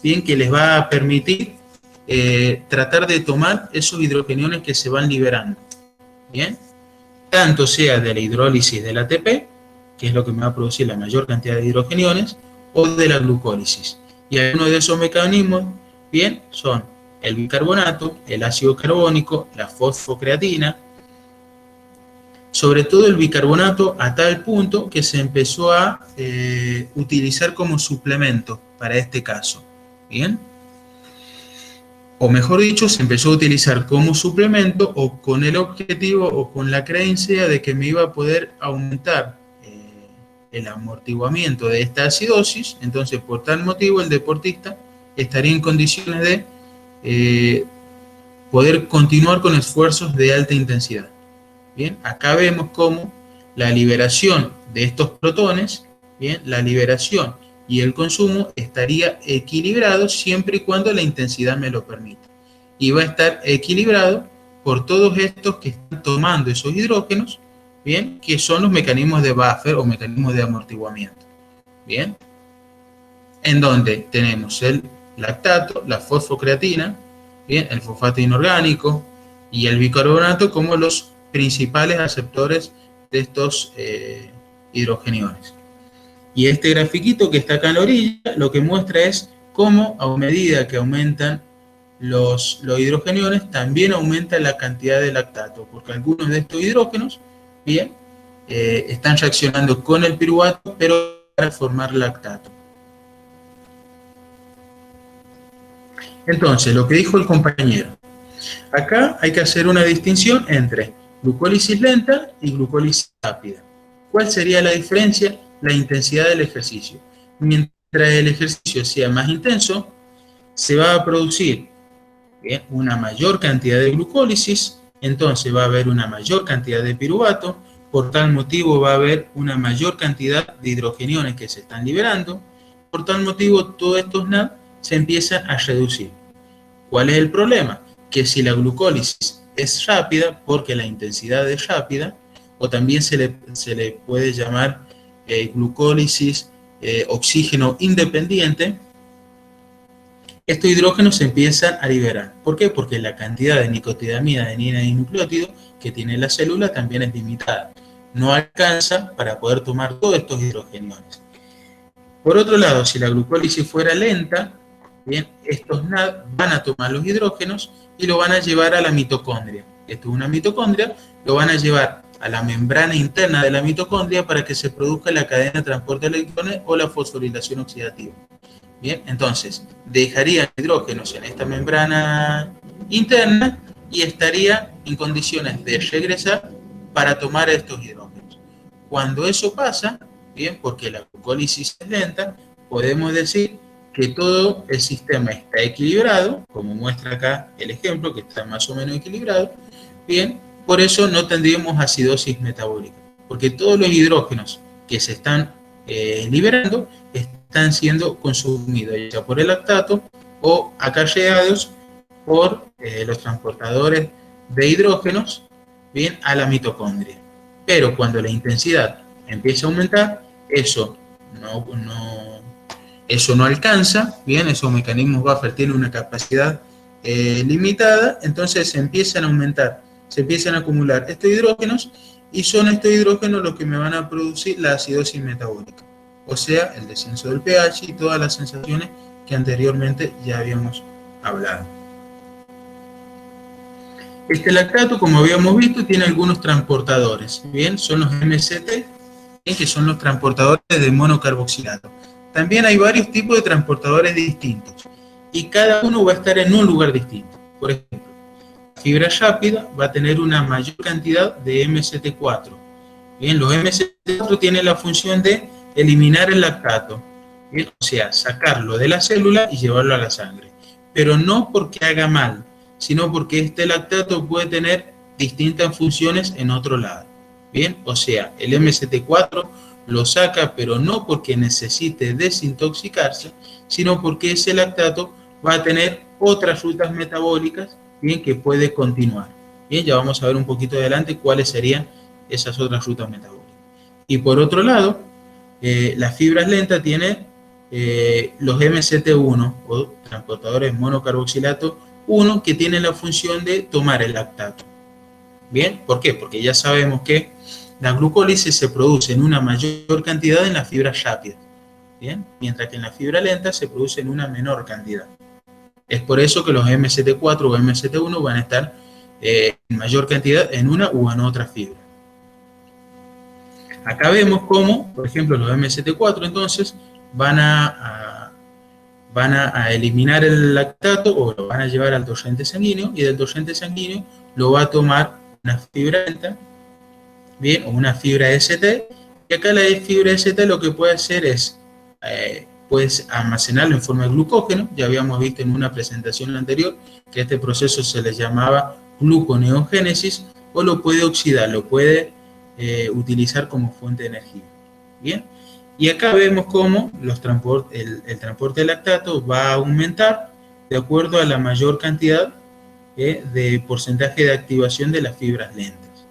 bien, que les va a permitir tratar de tomar esos hidrogeniones que se van liberando. Bien, tanto sea de la hidrólisis del ATP, que es lo que me va a producir la mayor cantidad de hidrogeniones, o de la glucólisis. Y algunos de esos mecanismos, bien, son el bicarbonato, el ácido carbónico, la fosfocreatina, sobre todo el bicarbonato, a tal punto que se empezó a utilizar como suplemento para este caso. ¿Bien? O mejor dicho, se empezó a utilizar como suplemento o con el objetivo o con la creencia de que me iba a poder aumentar el amortiguamiento de esta acidosis. Entonces, por tal motivo, el deportista estaría en condiciones de poder continuar con esfuerzos de alta intensidad. Bien, acá vemos cómo la liberación de estos protones, bien, la liberación y el consumo estaría equilibrado siempre y cuando la intensidad me lo permita. Y va a estar equilibrado por todos estos que están tomando esos hidrógenos, bien, que son los mecanismos de buffer o mecanismos de amortiguamiento. Bien, en donde tenemos el lactato, la fosfocreatina, bien, el fosfato inorgánico y el bicarbonato como los principales aceptores de estos hidrogeniones. Y este grafiquito que está acá en la orilla lo que muestra es cómo a medida que aumentan los hidrogeniones también aumenta la cantidad de lactato, porque algunos de estos hidrógenos, bien, están reaccionando con el piruvato, pero para formar lactato. Entonces, lo que dijo el compañero, acá hay que hacer una distinción entre glucólisis lenta y glucólisis rápida. ¿Cuál sería la diferencia? La intensidad del ejercicio. Mientras el ejercicio sea más intenso, se va a producir, bien, una mayor cantidad de glucólisis, entonces va a haber una mayor cantidad de piruvato, por tal motivo va a haber una mayor cantidad de hidrogeniones que se están liberando, por tal motivo todos estos NAD se empiezan a reducir. ¿Cuál es el problema? Que si la glucólisis es rápida, porque la intensidad es rápida, o también se le puede llamar glucólisis oxígeno independiente, estos hidrógenos se empiezan a liberar. ¿Por qué? Porque la cantidad de nicotinamida, adenina y nucleótido que tiene la célula también es limitada. No alcanza para poder tomar todos estos hidrogeniones. Por otro lado, si la glucólisis fuera lenta, bien, estos NAD van a tomar los hidrógenos y lo van a llevar a la mitocondria. Esto es una mitocondria, lo van a llevar a la membrana interna de la mitocondria para que se produzca la cadena de transporte de electrones o la fosforilación oxidativa. Bien, entonces dejaría hidrógenos en esta membrana interna y estaría en condiciones de regresar para tomar estos hidrógenos. Cuando eso pasa, bien, porque la glucólisis es lenta, podemos decir que todo el sistema está equilibrado, como muestra acá el ejemplo, que está más o menos equilibrado. Bien, por eso no tendríamos acidosis metabólica, porque todos los hidrógenos que se están liberando están siendo consumidos, ya sea por el lactato o acarreados por los transportadores de hidrógenos, bien, a la mitocondria. Pero cuando la intensidad empieza a aumentar, eso no alcanza, bien, esos mecanismos buffer tienen una capacidad limitada, entonces se empiezan a aumentar, se empiezan a acumular estos hidrógenos y son estos hidrógenos los que me van a producir la acidosis metabólica, o sea, el descenso del pH y todas las sensaciones que anteriormente ya habíamos hablado. Este lactato, como habíamos visto, tiene algunos transportadores, bien, son los MCT, bien, que son los transportadores de monocarboxilato. También hay varios tipos de transportadores distintos y cada uno va a estar en un lugar distinto. Por ejemplo, la fibra rápida va a tener una mayor cantidad de MCT4. Bien, los MCT4 tienen la función de eliminar el lactato, bien, o sea, sacarlo de la célula y llevarlo a la sangre. Pero no porque haga mal, sino porque este lactato puede tener distintas funciones en otro lado. Bien, o sea, el MCT4 lo saca, pero no porque necesite desintoxicarse, sino porque ese lactato va a tener otras rutas metabólicas, bien, que puede continuar. Bien, ya vamos a ver un poquito adelante cuáles serían esas otras rutas metabólicas. Y por otro lado, las fibras lentas tienen los MCT1 o transportadores monocarboxilato 1 que tienen la función de tomar el lactato. Bien, ¿por qué? Porque ya sabemos que la glucólisis se produce en una mayor cantidad en las fibras rápidas, ¿bien? Mientras que en la fibra lenta se produce en una menor cantidad. Es por eso que los MCT4 o MCT1 van a estar en mayor cantidad en una u en otra fibra. Acá vemos cómo, por ejemplo, los MST4 entonces van a eliminar el lactato o lo van a llevar al torrente sanguíneo, y del torrente sanguíneo lo va a tomar una fibra lenta, bien, o una fibra ST, y acá la fibra ST lo que puede hacer es puedes almacenarlo en forma de glucógeno. Ya habíamos visto en una presentación anterior que este proceso se le llamaba gluconeogénesis, o lo puede oxidar, lo puede utilizar como fuente de energía. Bien, y acá vemos cómo el transporte de lactato va a aumentar de acuerdo a la mayor cantidad de porcentaje de activación de las fibras lentas.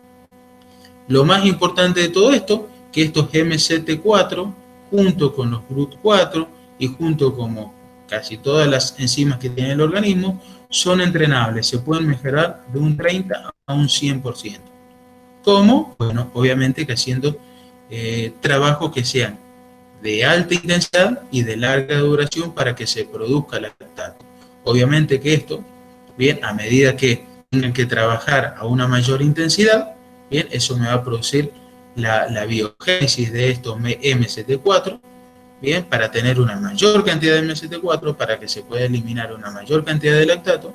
Lo más importante de todo esto, que estos MST4, junto con los GLUT4 y junto con casi todas las enzimas que tiene el organismo, son entrenables, se pueden mejorar de un 30 a un 100%. ¿Cómo? Bueno, obviamente que haciendo trabajos que sean de alta intensidad y de larga duración para que se produzca el lactato. Obviamente que esto, bien, a medida que tengan que trabajar a una mayor intensidad, bien, eso me va a producir la biogénesis de estos MST4, bien, para tener una mayor cantidad de MST4, para que se pueda eliminar una mayor cantidad de lactato,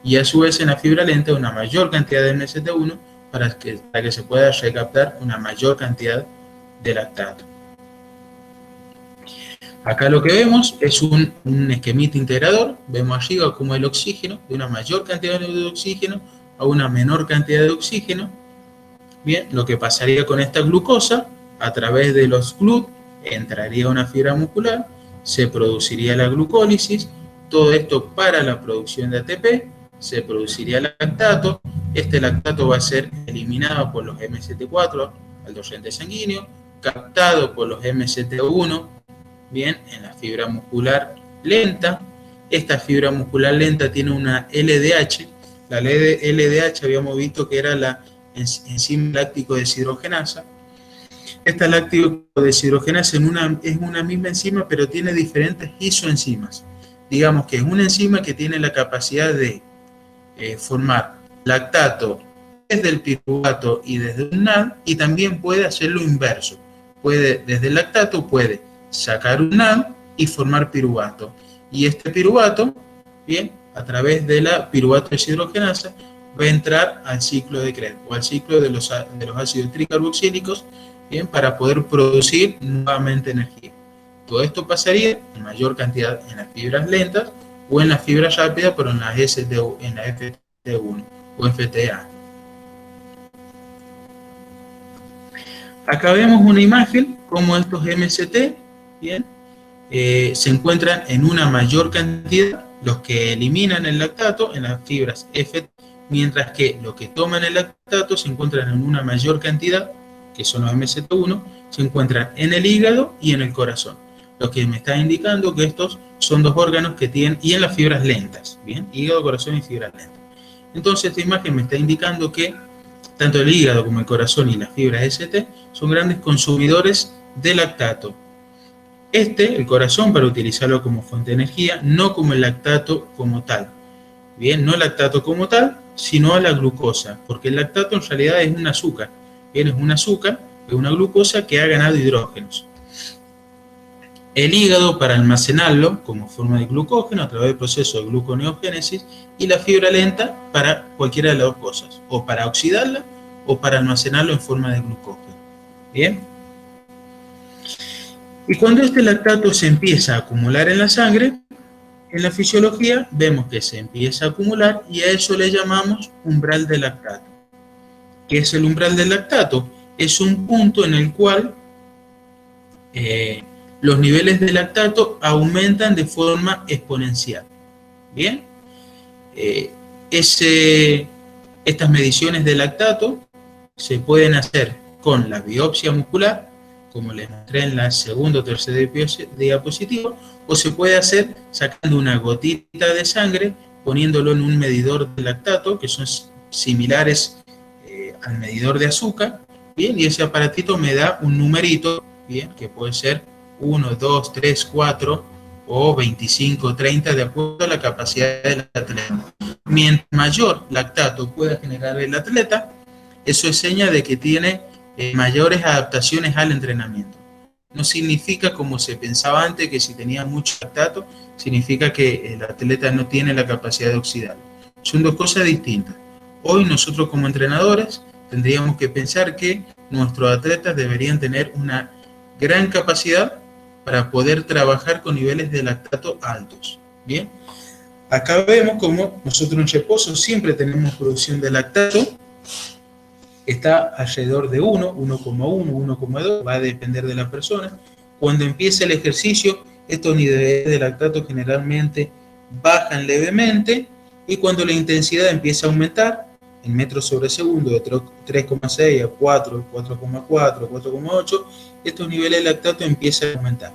y a su vez en la fibra lenta una mayor cantidad de MST1 para que se pueda recaptar una mayor cantidad de lactato. Acá lo que vemos es un esquemita integrador. Vemos arriba como el oxígeno, de una mayor cantidad de oxígeno a una menor cantidad de oxígeno. Bien, lo que pasaría con esta glucosa, a través de los GLUT, entraría una fibra muscular, se produciría la glucólisis, todo esto para la producción de ATP, se produciría lactato, este lactato va a ser eliminado por los MST4 al torrente sanguíneo, captado por los MST1, bien, en la fibra muscular lenta. Esta fibra muscular lenta tiene una LDH, la LDH habíamos visto que era la enzima láctico deshidrogenasa. Esta láctico deshidrogenasa es una misma enzima, pero tiene diferentes isoenzimas. Digamos que es una enzima que tiene la capacidad de formar lactato desde el piruvato y desde un NAD, y también puede hacer lo inverso. Desde el lactato puede sacar un NAD y formar piruvato. Y este piruvato, bien, a través de la piruvato deshidrogenasa, va a entrar al ciclo de Krebs, o al ciclo de los ácidos tricarboxílicos, bien, para poder producir nuevamente energía. Todo esto pasaría en mayor cantidad en las fibras lentas o en las fibras rápidas, pero en la FT1 o FTA. Acá vemos una imagen como estos MST, bien, se encuentran en una mayor cantidad, los que eliminan el lactato en las fibras FT, mientras que los que toman el lactato se encuentran en una mayor cantidad, que son los MST1, se encuentran en el hígado y en el corazón. Lo que me está indicando que estos son dos órganos que tienen, y en las fibras lentas, bien, hígado, corazón y fibras lentas. Entonces esta imagen me está indicando que tanto el hígado como el corazón y las fibras ST son grandes consumidores de lactato. El corazón, para utilizarlo como fuente de energía, no como el lactato como tal. Bien, no el lactato como tal, sino la glucosa, porque el lactato en realidad es un azúcar. Bien, es un azúcar, es una glucosa que ha ganado hidrógenos. El hígado para almacenarlo como forma de glucógeno a través del proceso de gluconeogénesis, y la fibra lenta para cualquiera de las dos cosas, o para oxidarla o para almacenarlo en forma de glucógeno. Bien. Y cuando este lactato se empieza a acumular en la sangre, en la fisiología vemos que se empieza a acumular, y a eso le llamamos umbral de lactato. ¿Qué es el umbral del lactato? Es un punto en el cual los niveles de lactato aumentan de forma exponencial. Bien, estas mediciones de lactato se pueden hacer con la biopsia muscular, como les mostré en la segunda o tercera diapositiva, o se puede hacer sacando una gotita de sangre, poniéndolo en un medidor de lactato, que son similares al medidor de azúcar, bien, y ese aparatito me da un numerito, bien, que puede ser 1, 2, 3, 4 o 25, 30, de acuerdo a la capacidad del atleta. Mientras mayor lactato pueda generar el atleta, eso es seña de que tiene mayores adaptaciones al entrenamiento. No significa, como se pensaba antes, que si tenía mucho lactato, significa que el atleta no tiene la capacidad de oxidar. Son dos cosas distintas. Hoy nosotros como entrenadores tendríamos que pensar que nuestros atletas deberían tener una gran capacidad para poder trabajar con niveles de lactato altos. Bien, acá vemos como nosotros en reposo siempre tenemos producción de lactato. Está alrededor de 1, 1,1, 1,2, va a depender de la persona. Cuando empieza el ejercicio, estos niveles de lactato generalmente bajan levemente, y cuando la intensidad empieza a aumentar, en metros sobre segundo, de 3,6 a 4, 4,4, 4,8, estos niveles de lactato empiezan a aumentar.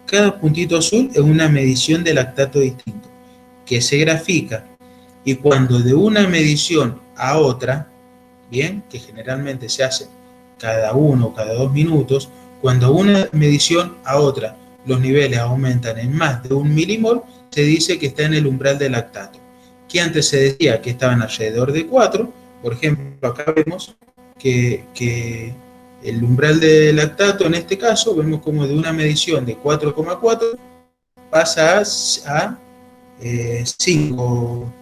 Cada puntito azul es una medición de lactato distinto, que se grafica, y cuando de una medición a otra, bien, que generalmente se hace cada 1 o cada 2 minutos, cuando una medición a otra los niveles aumentan en más de 1 milimol, se dice que está en el umbral de lactato, que antes se decía que estaban alrededor de 4, por ejemplo, acá vemos que el umbral de lactato en este caso, vemos como de una medición de 4,4 pasa a 5,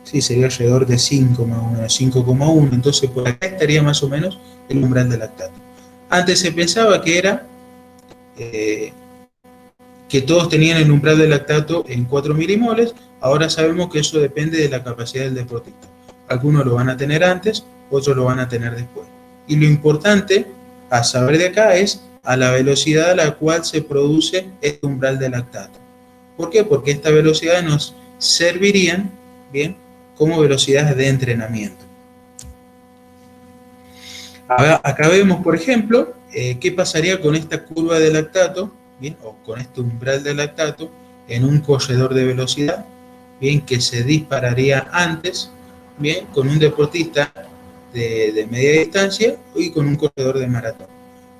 sí, sería alrededor de 5,1, entonces por acá estaría más o menos el umbral de lactato. Antes se pensaba que era que todos tenían el umbral de lactato en 4 milimoles, ahora sabemos que eso depende de la capacidad del deportista. Algunos lo van a tener antes, otros lo van a tener después. Y lo importante a saber de acá es a la velocidad a la cual se produce este umbral de lactato. ¿Por qué? Porque esta velocidad nos servirían, bien, como velocidades de entrenamiento. Acá vemos, por ejemplo, qué pasaría con esta curva de lactato, bien, o con este umbral de lactato en un corredor de velocidad, bien, que se dispararía antes, bien, con un deportista de media distancia y con un corredor de maratón.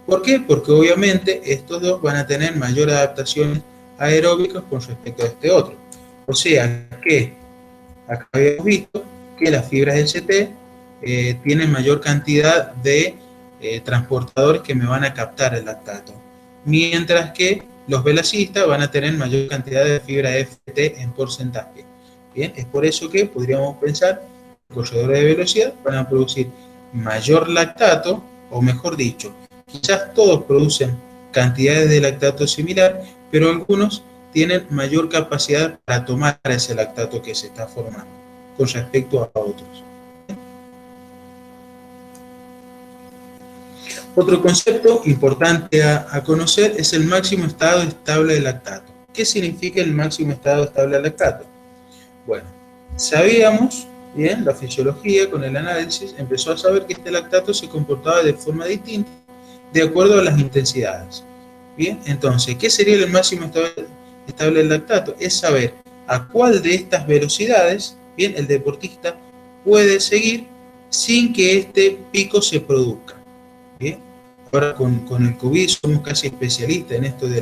¿Por qué? Porque obviamente estos dos van a tener mayor adaptaciones aeróbicas con respecto a este otro. O sea que acá habíamos visto que las fibras ST tienen mayor cantidad de transportadores que me van a captar el lactato, mientras que los velocistas van a tener mayor cantidad de fibra FT en porcentaje. Bien, es por eso que podríamos pensar que los corredores de velocidad van a producir mayor lactato, o mejor dicho, quizás todos producen cantidades de lactato similar, pero algunos tienen mayor capacidad para tomar ese lactato que se está formando con respecto a otros. Otro concepto importante a conocer es el máximo estado estable de lactato. ¿Qué significa el máximo estado estable de lactato? Bueno, sabíamos, bien, la fisiología con el análisis empezó a saber que este lactato se comportaba de forma distinta de acuerdo a las intensidades. Bien, entonces, ¿qué sería el máximo estable del lactato? Es saber a cuál de estas velocidades, bien, el deportista puede seguir sin que este pico se produzca. Bien, ahora con el COVID somos casi especialistas en esto de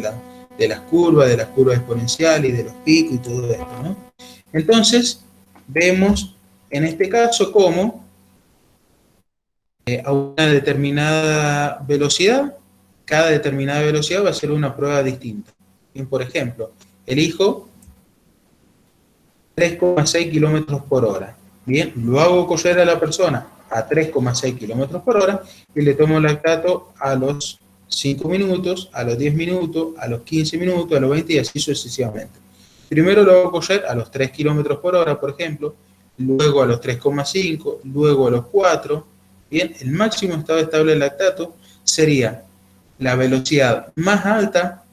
las curvas exponenciales y de los picos y todo esto, ¿no? Entonces, vemos en este caso cómo a una determinada velocidad, cada determinada velocidad va a ser una prueba distinta. Bien, por ejemplo, elijo 3,6 kilómetros por hora. Bien, lo hago correr a la persona a 3,6 kilómetros por hora y le tomo lactato a los 5 minutos, a los 10 minutos, a los 15 minutos, a los 20 y así sucesivamente. Primero lo hago correr a los 3 kilómetros por hora, por ejemplo, luego a los 3,5, luego a los 4. Bien, el máximo estado estable de lactato sería la velocidad más alta,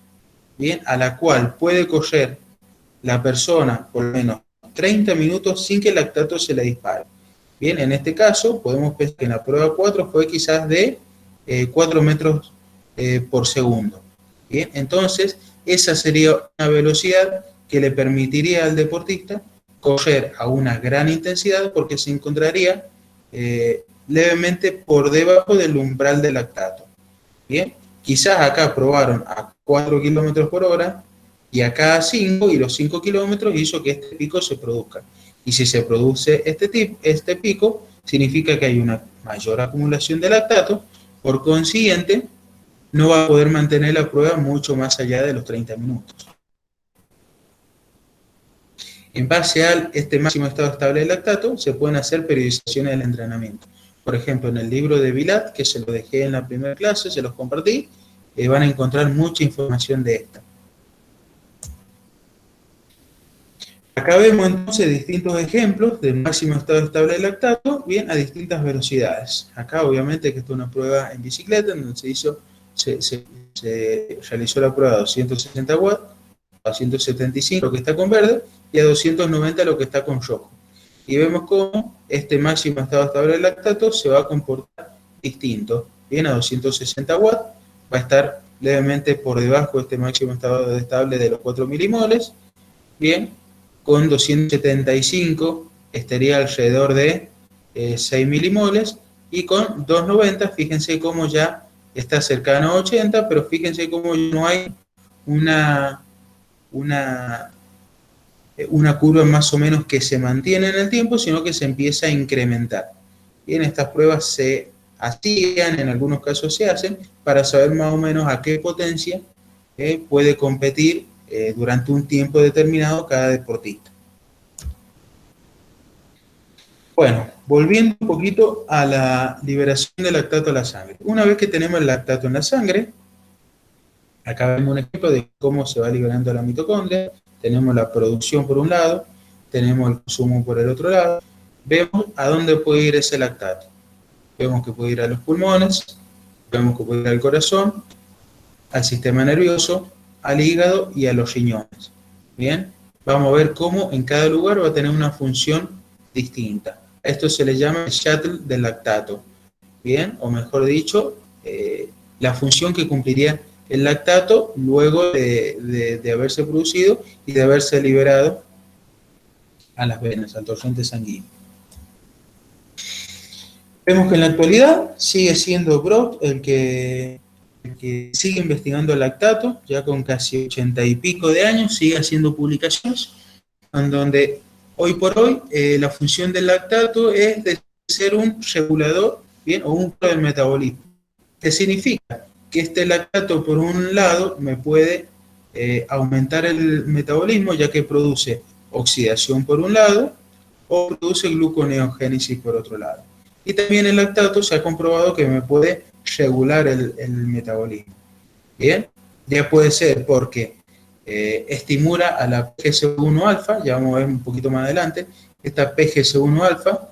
bien, a la cual puede correr la persona por lo menos 30 minutos sin que el lactato se le dispare. Bien, en este caso podemos pensar que en la prueba 4 fue quizás de 4 metros por segundo. Bien, entonces esa sería una velocidad que le permitiría al deportista correr a una gran intensidad porque se encontraría levemente por debajo del umbral de lactato. Bien, quizás acá probaron a 4 kilómetros por hora y acá a 5, y los 5 kilómetros hizo que este pico se produzca. Y si se produce este pico, significa que hay una mayor acumulación de lactato, por consiguiente, no va a poder mantener la prueba mucho más allá de los 30 minutos. En base a este máximo estado estable de lactato, se pueden hacer periodizaciones del entrenamiento. Por ejemplo, en el libro de Vilat, que se lo dejé en la primera clase, se los compartí, van a encontrar mucha información de esta. Acá vemos entonces distintos ejemplos del máximo estado estable de lactato, bien, a distintas velocidades. Acá obviamente que esto es una prueba en bicicleta, en donde se realizó la prueba a 260 watts, a 175 lo que está con verde, y a 290 lo que está con rojo. Y vemos cómo este máximo estado estable de lactato se va a comportar distinto. Bien, a 260 watts va a estar levemente por debajo de este máximo estado estable de los 4 milimoles. Bien, con 275 estaría alrededor de 6 milimoles, y con 290, fíjense cómo ya está cercano a 80, pero fíjense cómo no hay una curva más o menos que se mantiene en el tiempo, sino que se empieza a incrementar. Bien, estas pruebas se hacían, en algunos casos se hacen, para saber más o menos a qué potencia puede competir durante un tiempo determinado cada deportista. Bueno, volviendo un poquito a la liberación del lactato a la sangre. Una vez que tenemos el lactato en la sangre, acá vemos un ejemplo de cómo se va liberando la mitocondria. Tenemos la producción por un lado, tenemos el consumo por el otro lado. Vemos a dónde puede ir ese lactato. Vemos que puede ir a los pulmones, vemos que puede ir al corazón, al sistema nervioso, al hígado y a los riñones. Bien, vamos a ver cómo en cada lugar va a tener una función distinta. Esto se le llama el shuttle del lactato. Bien, o mejor dicho, la función que cumpliría el lactato luego de haberse producido y de haberse liberado a las venas, al torrente sanguíneo. Vemos que en la actualidad sigue siendo Brock el que sigue investigando el lactato, ya con casi 80 y pico de años, sigue haciendo publicaciones, en donde hoy por hoy la función del lactato es de ser un regulador, bien, o un del metabolismo. ¿Qué significa? Que este lactato, por un lado, me puede aumentar el metabolismo, ya que produce oxidación por un lado, o produce gluconeogénesis por otro lado. Y también el lactato se ha comprobado que me puede regular el metabolismo. Bien, ya puede ser porque estimula a la PGC1-alfa, ya vamos a ver un poquito más adelante, esta PGC1-alfa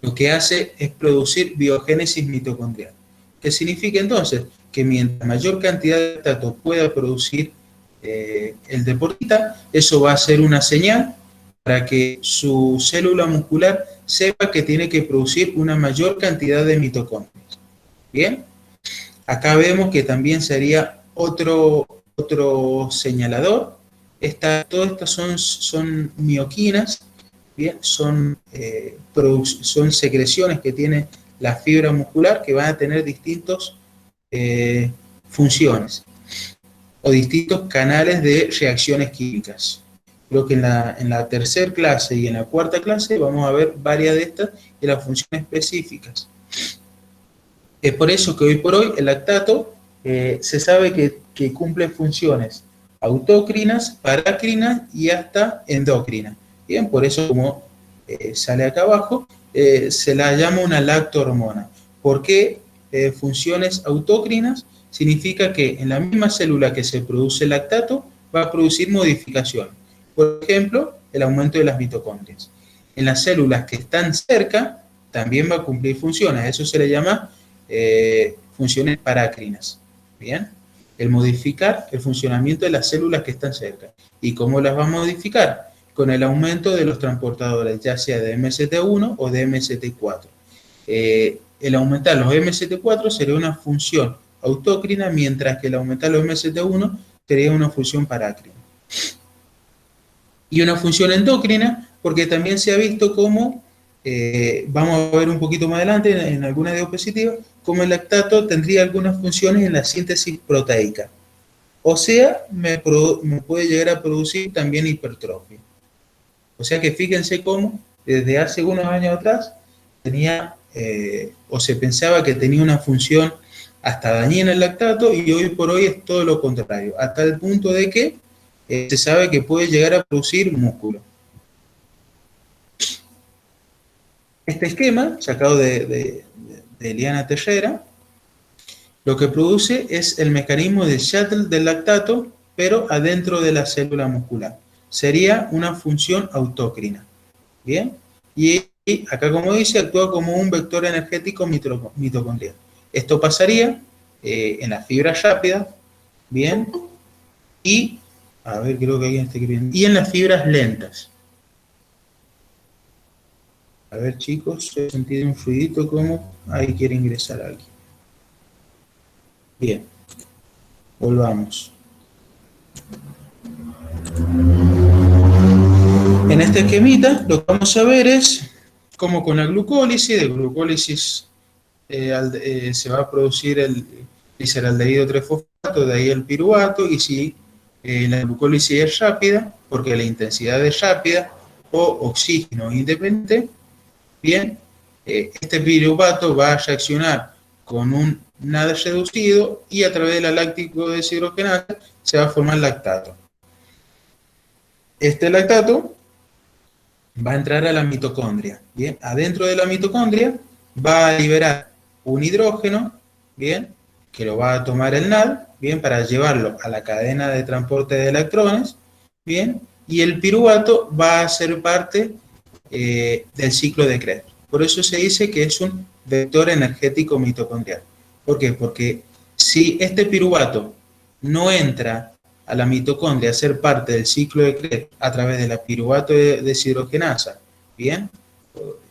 lo que hace es producir biogénesis mitocondrial. ¿Qué significa entonces? Que mientras mayor cantidad de lactato pueda producir el deportista, eso va a ser una señal para que su célula muscular sepa que tiene que producir una mayor cantidad de mitocondrias. Bien, acá vemos que también sería otro señalador. Todas estas son mioquinas, bien, son secreciones que tiene la fibra muscular que van a tener distintas funciones o distintos canales de reacciones químicas. Creo que en la tercera clase y en la cuarta clase vamos a ver varias de estas y las funciones específicas. Es por eso que hoy por hoy el lactato se sabe que cumple funciones autócrinas, parácrinas y hasta endocrinas. Bien, por eso como sale acá abajo, se la llama una lactohormona. ¿Por qué funciones autócrinas? Significa que en la misma célula que se produce el lactato va a producir modificaciones. Por ejemplo, el aumento de las mitocondrias. En las células que están cerca también va a cumplir funciones. Eso se le llama funciones parácrinas. Bien, el modificar el funcionamiento de las células que están cerca. ¿Y cómo las va a modificar? Con el aumento de los transportadores, ya sea de MST1 o de MST4. El aumentar los MST4 sería una función autócrina, mientras que el aumentar los MST1 sería una función parácrina. Y una función endócrina, porque también se ha visto cómo, vamos a ver un poquito más adelante en algunas diapositivas, cómo el lactato tendría algunas funciones en la síntesis proteica. O sea, me puede llegar a producir también hipertrofia. O sea que fíjense cómo, desde hace unos años atrás, tenía, o se pensaba que tenía una función hasta dañina el lactato, y hoy por hoy es todo lo contrario, hasta el punto de que se sabe que puede llegar a producir músculo. Este esquema, sacado de Eliana Terrera, lo que produce es el mecanismo de shuttle del lactato, pero adentro de la célula muscular. Sería una función autócrina. ¿Bien? Y acá, como dice, actúa como un vector energético mitocondrial. Esto pasaría en las fibras rápidas, ¿bien? Y, a ver, creo que alguien está escribiendo. Y en las fibras lentas. A ver, chicos, he sentido un ruidito como ahí quiere ingresar alguien. Bien, volvamos. En este esquemita lo que vamos a ver es cómo con la glucólisis, de glucólisis se va a producir el gliceraldehído 3-fosfato, de ahí el piruvato, y si la glucólisis es rápida, porque la intensidad es rápida, o oxígeno independiente, bien, este piruvato va a reaccionar con un NAD reducido y a través de la láctico deshidrogenasa se va a formar lactato. Este lactato va a entrar a la mitocondria, bien, adentro de la mitocondria va a liberar un hidrógeno, bien, que lo va a tomar el NAD, bien, para llevarlo a la cadena de transporte de electrones, bien, y el piruvato va a ser parte del ciclo de Krebs. Por eso se dice que es un vector energético mitocondrial. ¿Por qué? Porque si este piruvato no entra a la mitocondria a ser parte del ciclo de Krebs a través de la piruvato de deshidrogenasa, bien,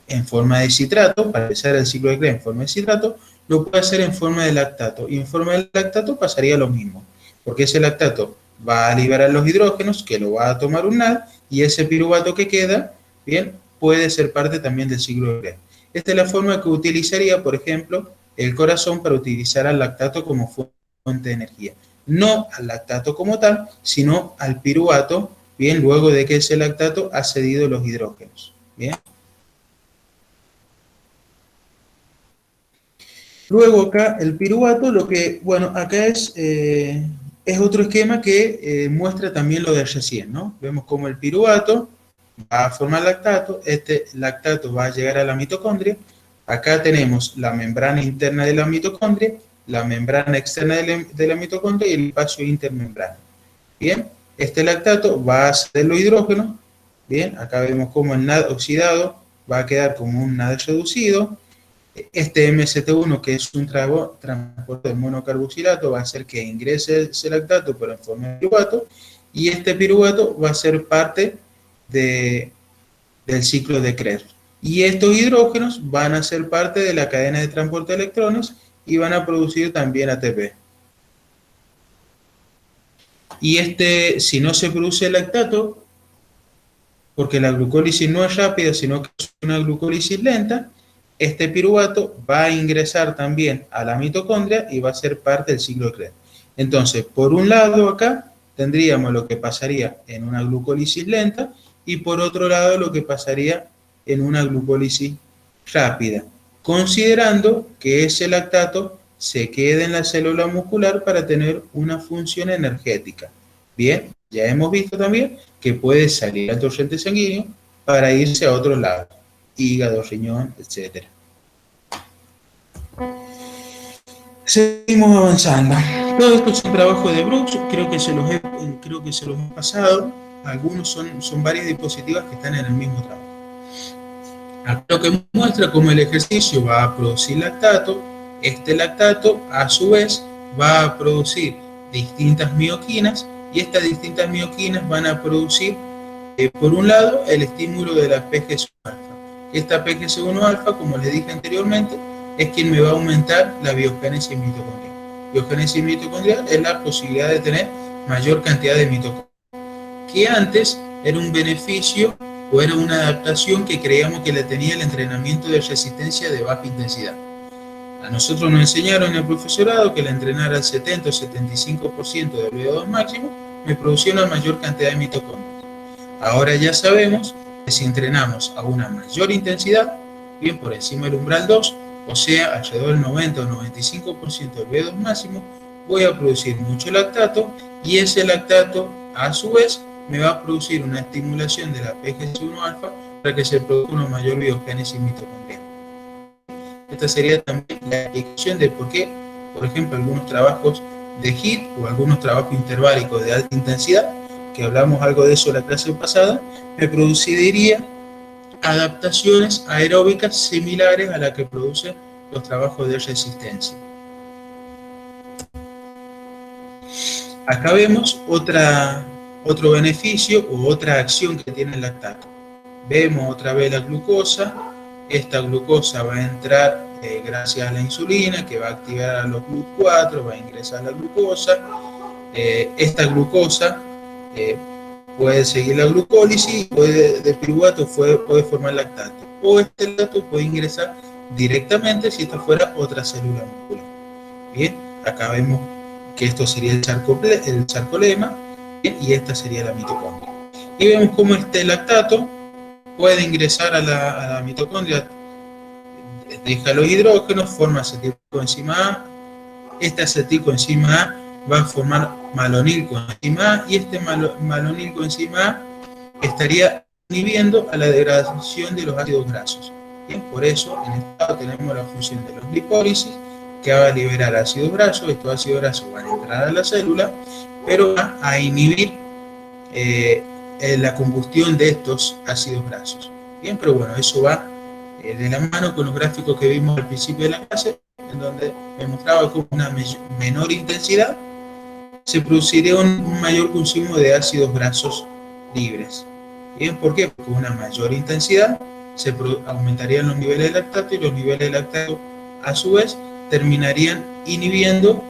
en forma de citrato, para empezar el ciclo de Krebs en forma de citrato, lo puede hacer en forma de lactato, y en forma de lactato pasaría lo mismo, porque ese lactato va a liberar los hidrógenos, que lo va a tomar un NAD, y ese piruvato que queda, bien, puede ser parte también del ciclo de Krebs. Esta es la forma que utilizaría, por ejemplo, el corazón para utilizar al lactato como fuente de energía. No al lactato como tal, sino al piruvato, bien, luego de que ese lactato ha cedido los hidrógenos, bien. Luego acá el piruvato, lo que, bueno, acá es otro esquema que muestra también lo de recién, ¿no? Vemos como el piruvato va a formar lactato, este lactato va a llegar a la mitocondria, acá tenemos la membrana interna de la mitocondria, la membrana externa de la mitocondria y el espacio intermembrana. Bien, este lactato va a ceder los hidrógenos, bien, acá vemos como el NAD oxidado va a quedar como un NAD reducido. Este MST1, que es un transporte de monocarboxilato, va a hacer que ingrese ese lactato, pero en forma de piruvato, y este piruvato va a ser parte del ciclo de Krebs. Y estos hidrógenos van a ser parte de la cadena de transporte de electrones y van a producir también ATP. Y si no se produce lactato, porque la glucólisis no es rápida, sino que es una glucólisis lenta, este piruvato va a ingresar también a la mitocondria y va a ser parte del ciclo de Krebs. Entonces, por un lado acá tendríamos lo que pasaría en una glucólisis lenta y por otro lado lo que pasaría en una glucólisis rápida, considerando que ese lactato se quede en la célula muscular para tener una función energética. Bien, ya hemos visto también que puede salir al torrente sanguíneo para irse a otro lado, hígado, riñón, etc. Seguimos avanzando. Todo esto es un trabajo de Brooks, creo que se los he pasado. Algunos son varias diapositivas que están en el mismo trabajo. Acá lo que muestra cómo el ejercicio va a producir lactato. Este lactato, a su vez, va a producir distintas mioquinas, y estas distintas mioquinas van a producir, por un lado, el estímulo de la PGC1 alfa. Esta PGC1 alfa, como les dije anteriormente, es quien me va a aumentar la biogénesis mitocondrial. Biogénesis mitocondrial es la posibilidad de tener mayor cantidad de mitocondrias, que antes era un beneficio o era una adaptación que creíamos que le tenía el entrenamiento de resistencia de baja intensidad. A nosotros nos enseñaron en el profesorado que al entrenar al 70 o 75% del VO2 máximo me producía una mayor cantidad de mitocondrias. Ahora ya sabemos que si entrenamos a una mayor intensidad, bien por encima del umbral 2, o sea, alrededor del 90 o 95% del V2 máximo, voy a producir mucho lactato, y ese lactato, a su vez, me va a producir una estimulación de la PGC1 alfa para que se produzca una mayor biogénesis mitocondrial. Esta sería también la explicación de por qué, por ejemplo, algunos trabajos de HIIT o algunos trabajos interválicos de alta intensidad, que hablamos algo de eso la clase pasada, me produciría adaptaciones aeróbicas similares a las que producen los trabajos de resistencia. Acá vemos otro beneficio o otra acción que tiene el lactato. Vemos otra vez la glucosa. Esta glucosa va a entrar gracias a la insulina, que va a activar a los GLUT4, va a ingresar la glucosa. Esta glucosa puede seguir la glucólisis, de piruvato puede formar lactato. O este lactato puede ingresar directamente si esta fuera otra célula muscular. Bien, acá vemos que esto sería el sarcolema, bien, y esta sería la mitocondria. Y vemos cómo este lactato puede ingresar a la mitocondria, deja los hidrógenos, forma acetilcoenzima A. Este acetilcoenzima A va a formar malonilcoenzima A, y este malonilcoenzima A estaría inhibiendo a la degradación de los ácidos grasos. Bien, por eso en este lado tenemos la función de los lipólisis, que va a liberar ácidos grasos. Estos ácidos grasos van a entrar a la célula, pero va a inhibir la combustión de estos ácidos grasos. Bien, pero bueno, eso va de la mano con los gráficos que vimos al principio de la clase, en donde me mostraba cómo una menor intensidad se produciría un mayor consumo de ácidos grasos libres. Bien, ¿por qué? Porque con una mayor intensidad aumentarían los niveles de lactato, y los niveles de lactato a su vez terminarían inhibiendo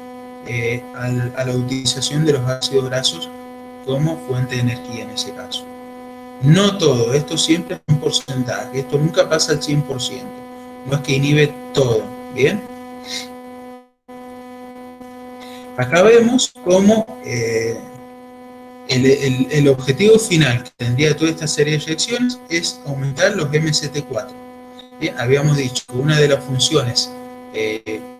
a la utilización de los ácidos grasos como fuente de energía en ese caso. No todo, esto siempre es un porcentaje, esto nunca pasa al 100%, no es que inhibe todo, ¿bien? Acá vemos cómo el objetivo final que tendría toda esta serie de reacciones es aumentar los MCT4. Bien, habíamos dicho que una de las funciones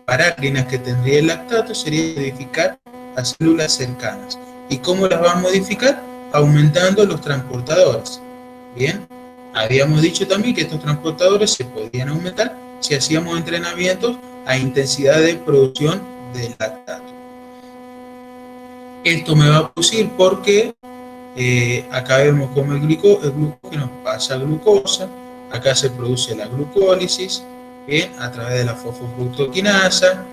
parácrinas que tendría el lactato sería modificar a células cercanas. ¿Y cómo las va a modificar? Aumentando los transportadores. Bien, habíamos dicho también que estos transportadores se podían aumentar si hacíamos entrenamientos a intensidad de producción del lactato. Esto me va a producir porque acá vemos cómo el glucógeno pasa a glucosa, acá se produce la glucólisis, bien, a través de la fosfofructoquinasa,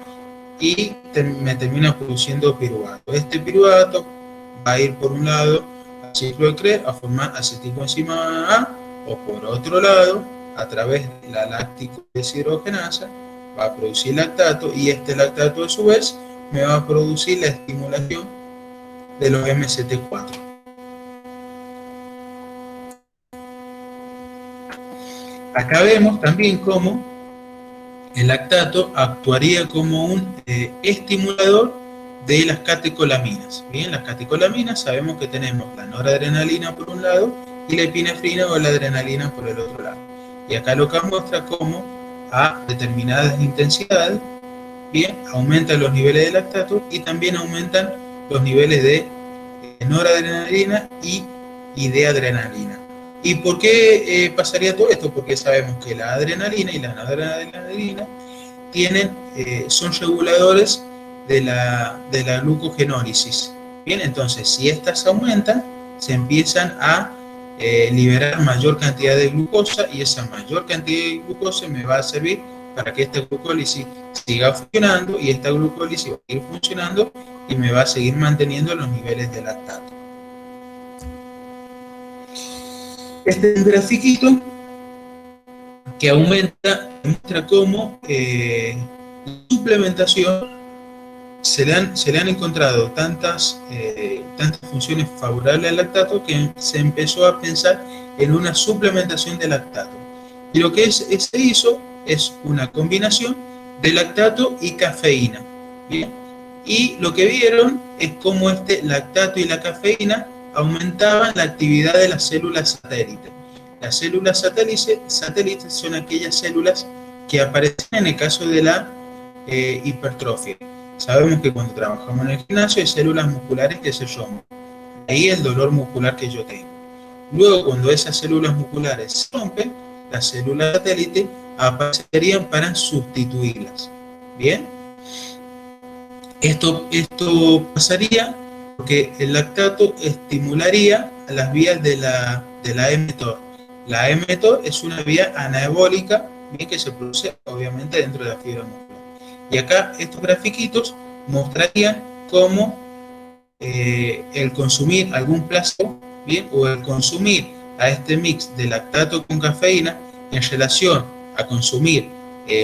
y me termina produciendo piruvato. Este piruvato va a ir por un lado al ciclo de Krebs a formar acetilcoenzima A, o por otro lado, a través de la láctico deshidrogenasa, va a producir lactato, y este lactato a su vez me va a producir la estimulación de los MCT4. Acá vemos también cómo el lactato actuaría como un estimulador de las catecolaminas. Bien, las catecolaminas sabemos que tenemos la noradrenalina por un lado y la epinefrina o la adrenalina por el otro lado. Y acá lo que muestra cómo a determinadas intensidades, bien, aumentan los niveles de lactato y también aumentan los niveles de noradrenalina y de adrenalina. ¿Y por qué pasaría todo esto? Porque sabemos que la adrenalina y la noradrenalina son reguladores de la glucogenólisis. Bien, entonces si estas aumentan, se empiezan a liberar mayor cantidad de glucosa, y esa mayor cantidad de glucosa me va a servir para que esta glucólisis siga funcionando, y esta glucólisis va a ir funcionando y me va a seguir manteniendo los niveles de lactato. Este es un grafiquito que muestra cómo suplementación se le han encontrado tantas funciones favorables al lactato que se empezó a pensar en una suplementación de lactato. Y lo que se hizo es una combinación de lactato y cafeína. ¿Bien? Y lo que vieron es cómo este lactato y la cafeína aumentaban la actividad de las células satélites. Las células satélites son aquellas células que aparecen en el caso de la hipertrofia. Sabemos que cuando trabajamos en el gimnasio hay células musculares que se rompen. Ahí el dolor muscular que yo tengo. Luego, cuando esas células musculares se rompen, las células satélite aparecerían para sustituirlas. ¿Bien? Esto pasaría porque el lactato estimularía a las vías de la mTOR. La mTOR es una vía anabólica, ¿bien?, que se produce obviamente dentro de la fibra muscular. Y acá estos grafiquitos mostrarían cómo el consumir algún placebo, ¿bien?, o el consumir a este mix de lactato con cafeína en relación a consumir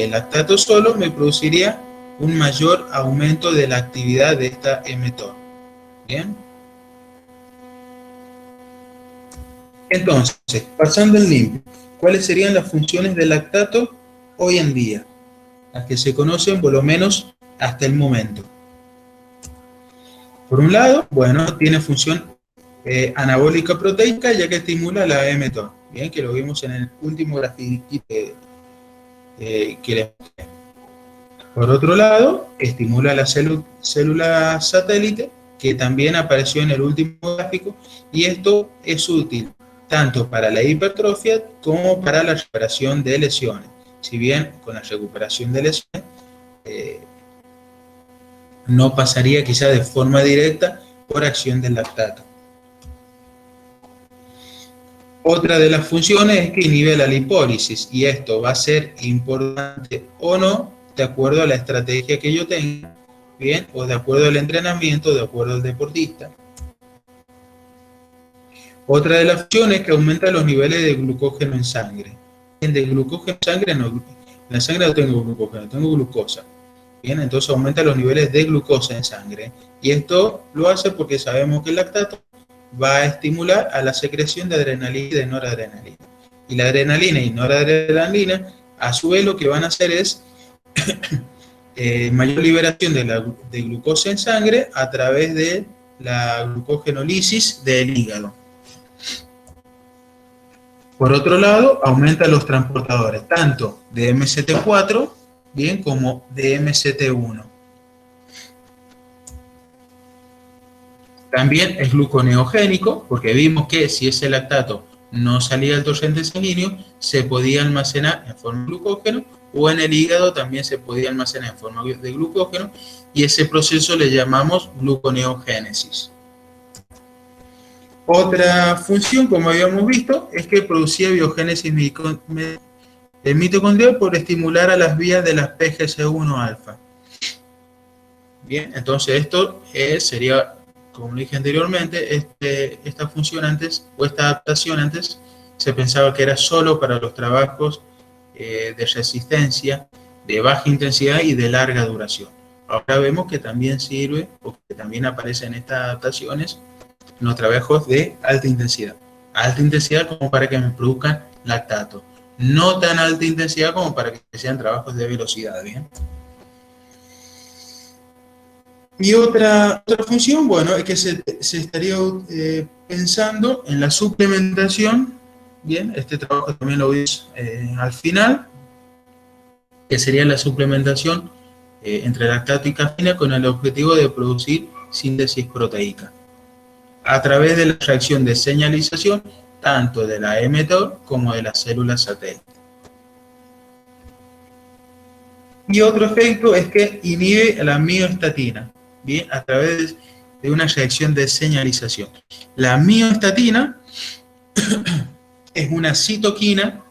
lactato solo me produciría un mayor aumento de la actividad de esta mTOR. Bien. Entonces, pasando en limpio, ¿cuáles serían las funciones del lactato hoy en día? Las que se conocen por lo menos hasta el momento. Por un lado, bueno, tiene función anabólica proteica, ya que estimula la mTOR. Bien, que lo vimos en el último gráfico que les mostré. Por otro lado, estimula la célula satélite, que también apareció en el último gráfico, y esto es útil tanto para la hipertrofia como para la recuperación de lesiones. Si bien con la recuperación de lesiones no pasaría quizá de forma directa por acción del lactato. Otra de las funciones es que inhibe la lipólisis, y esto va a ser importante o no de acuerdo a la estrategia que yo tenga, bien, o de acuerdo al entrenamiento, de acuerdo al deportista. Otra de las funciones es que aumenta los niveles de glucógeno en sangre. De glucógeno en sangre no, en la sangre no tengo glucógeno, tengo glucosa. Bien, entonces aumenta los niveles de glucosa en sangre. Y esto lo hace porque sabemos que el lactato va a estimular a la secreción de adrenalina y de noradrenalina. Y la adrenalina y noradrenalina, a su vez, lo que van a hacer es mayor liberación de glucosa en sangre a través de la glucogenólisis del hígado. Por otro lado, aumenta los transportadores, tanto de MCT4, bien, como de MCT1. También es gluconeogénico, porque vimos que si ese lactato no salía del torrente sanguíneo, se podía almacenar en forma de glucógeno, o en el hígado también se podía almacenar en forma de glucógeno, y ese proceso le llamamos gluconeogénesis. Otra función, como habíamos visto, es que producía biogénesis mitocondrial por estimular a las vías de las PGC1-alfa. Bien, entonces esto sería, como dije anteriormente, esta función antes, o esta adaptación antes, se pensaba que era solo para los trabajos de resistencia, de baja intensidad y de larga duración. Ahora vemos que también sirve, o que también aparecen estas adaptaciones en los trabajos de alta intensidad. Alta intensidad como para que me produzcan lactato. No tan alta intensidad como para que sean trabajos de velocidad, ¿bien? Y otra función, bueno, es que se estaría pensando en la suplementación, bien, este trabajo también lo veis al final, que sería la suplementación entre lactato y cafeína con el objetivo de producir síntesis proteica, a través de la reacción de señalización tanto de la mTOR como de las células satélite. Y otro efecto es que inhibe la mioestatina, bien, a través de una reacción de señalización. La mioestatina es una citoquina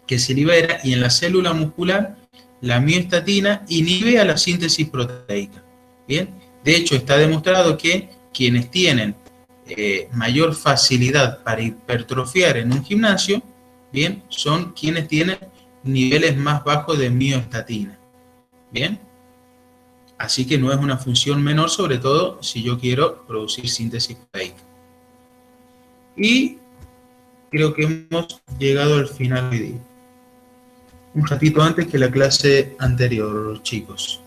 que se libera, y en la célula muscular la mioestatina inhibe a la síntesis proteica. Bien, de hecho está demostrado que quienes tienen mayor facilidad para hipertrofiar en un gimnasio, bien, son quienes tienen niveles más bajos de mioestatina. Bien, así que no es una función menor, sobre todo si yo quiero producir síntesis proteica. Y creo que hemos llegado al final de hoy día. Un ratito antes que la clase anterior, chicos.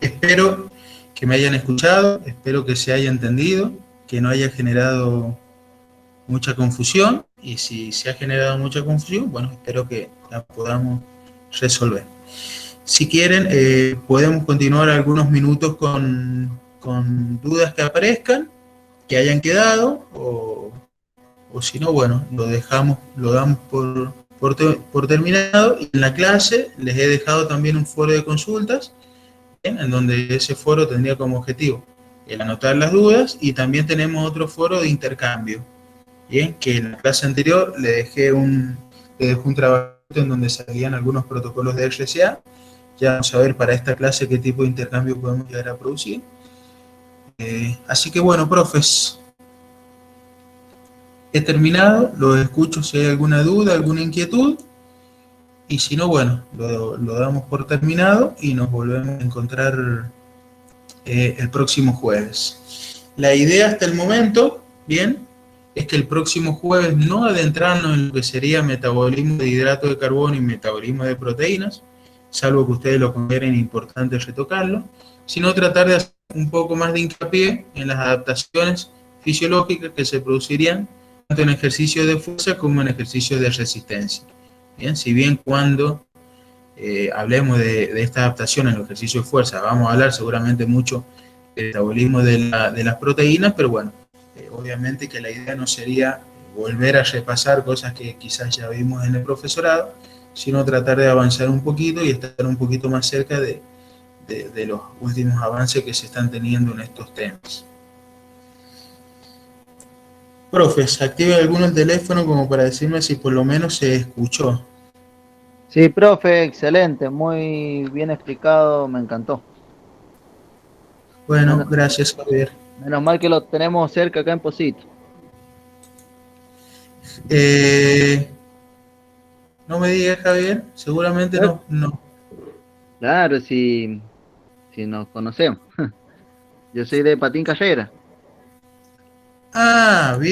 Espero que me hayan escuchado, espero que se haya entendido, que no haya generado mucha confusión, y si se ha generado mucha confusión, bueno, espero que la podamos resolver. Si quieren, podemos continuar algunos minutos con dudas que aparezcan, que hayan quedado, o si no, bueno, lo damos por terminado. Y en la clase les he dejado también un foro de consultas, ¿bien? En donde ese foro tendría como objetivo el anotar las dudas, y también tenemos otro foro de intercambio, ¿bien? Que en la clase anterior le dejé un trabajo en donde salían algunos protocolos de RSA. Ya vamos a ver para esta clase qué tipo de intercambio podemos llegar a producir. Así que bueno, profes, he terminado, los escucho si hay alguna duda, alguna inquietud, y si no, bueno, lo damos por terminado y nos volvemos a encontrar el próximo jueves. La idea hasta el momento, bien, es que el próximo jueves no adentrarnos en lo que sería metabolismo de hidrato de carbono y metabolismo de proteínas, salvo que ustedes lo consideren importante retocarlo, sino tratar de hacer un poco más de hincapié en las adaptaciones fisiológicas que se producirían tanto en ejercicios de fuerza como en ejercicios de resistencia. Bien, si bien cuando hablemos de esta adaptación en los ejercicios de fuerza, vamos a hablar seguramente mucho del metabolismo de las proteínas, pero bueno, obviamente que la idea no sería volver a repasar cosas que quizás ya vimos en el profesorado, sino tratar de avanzar un poquito y estar un poquito más cerca de los últimos avances que se están teniendo en estos temas. Profes, active alguno el teléfono como para decirme si por lo menos se escuchó. Sí, profe, excelente, muy bien explicado, me encantó. Bueno, Menos, gracias, Javier. menos mal que lo tenemos cerca acá en Posito. No me digas, Javier, seguramente no. Claro, si nos conocemos. Yo soy de Patín Callera. Ah, bien.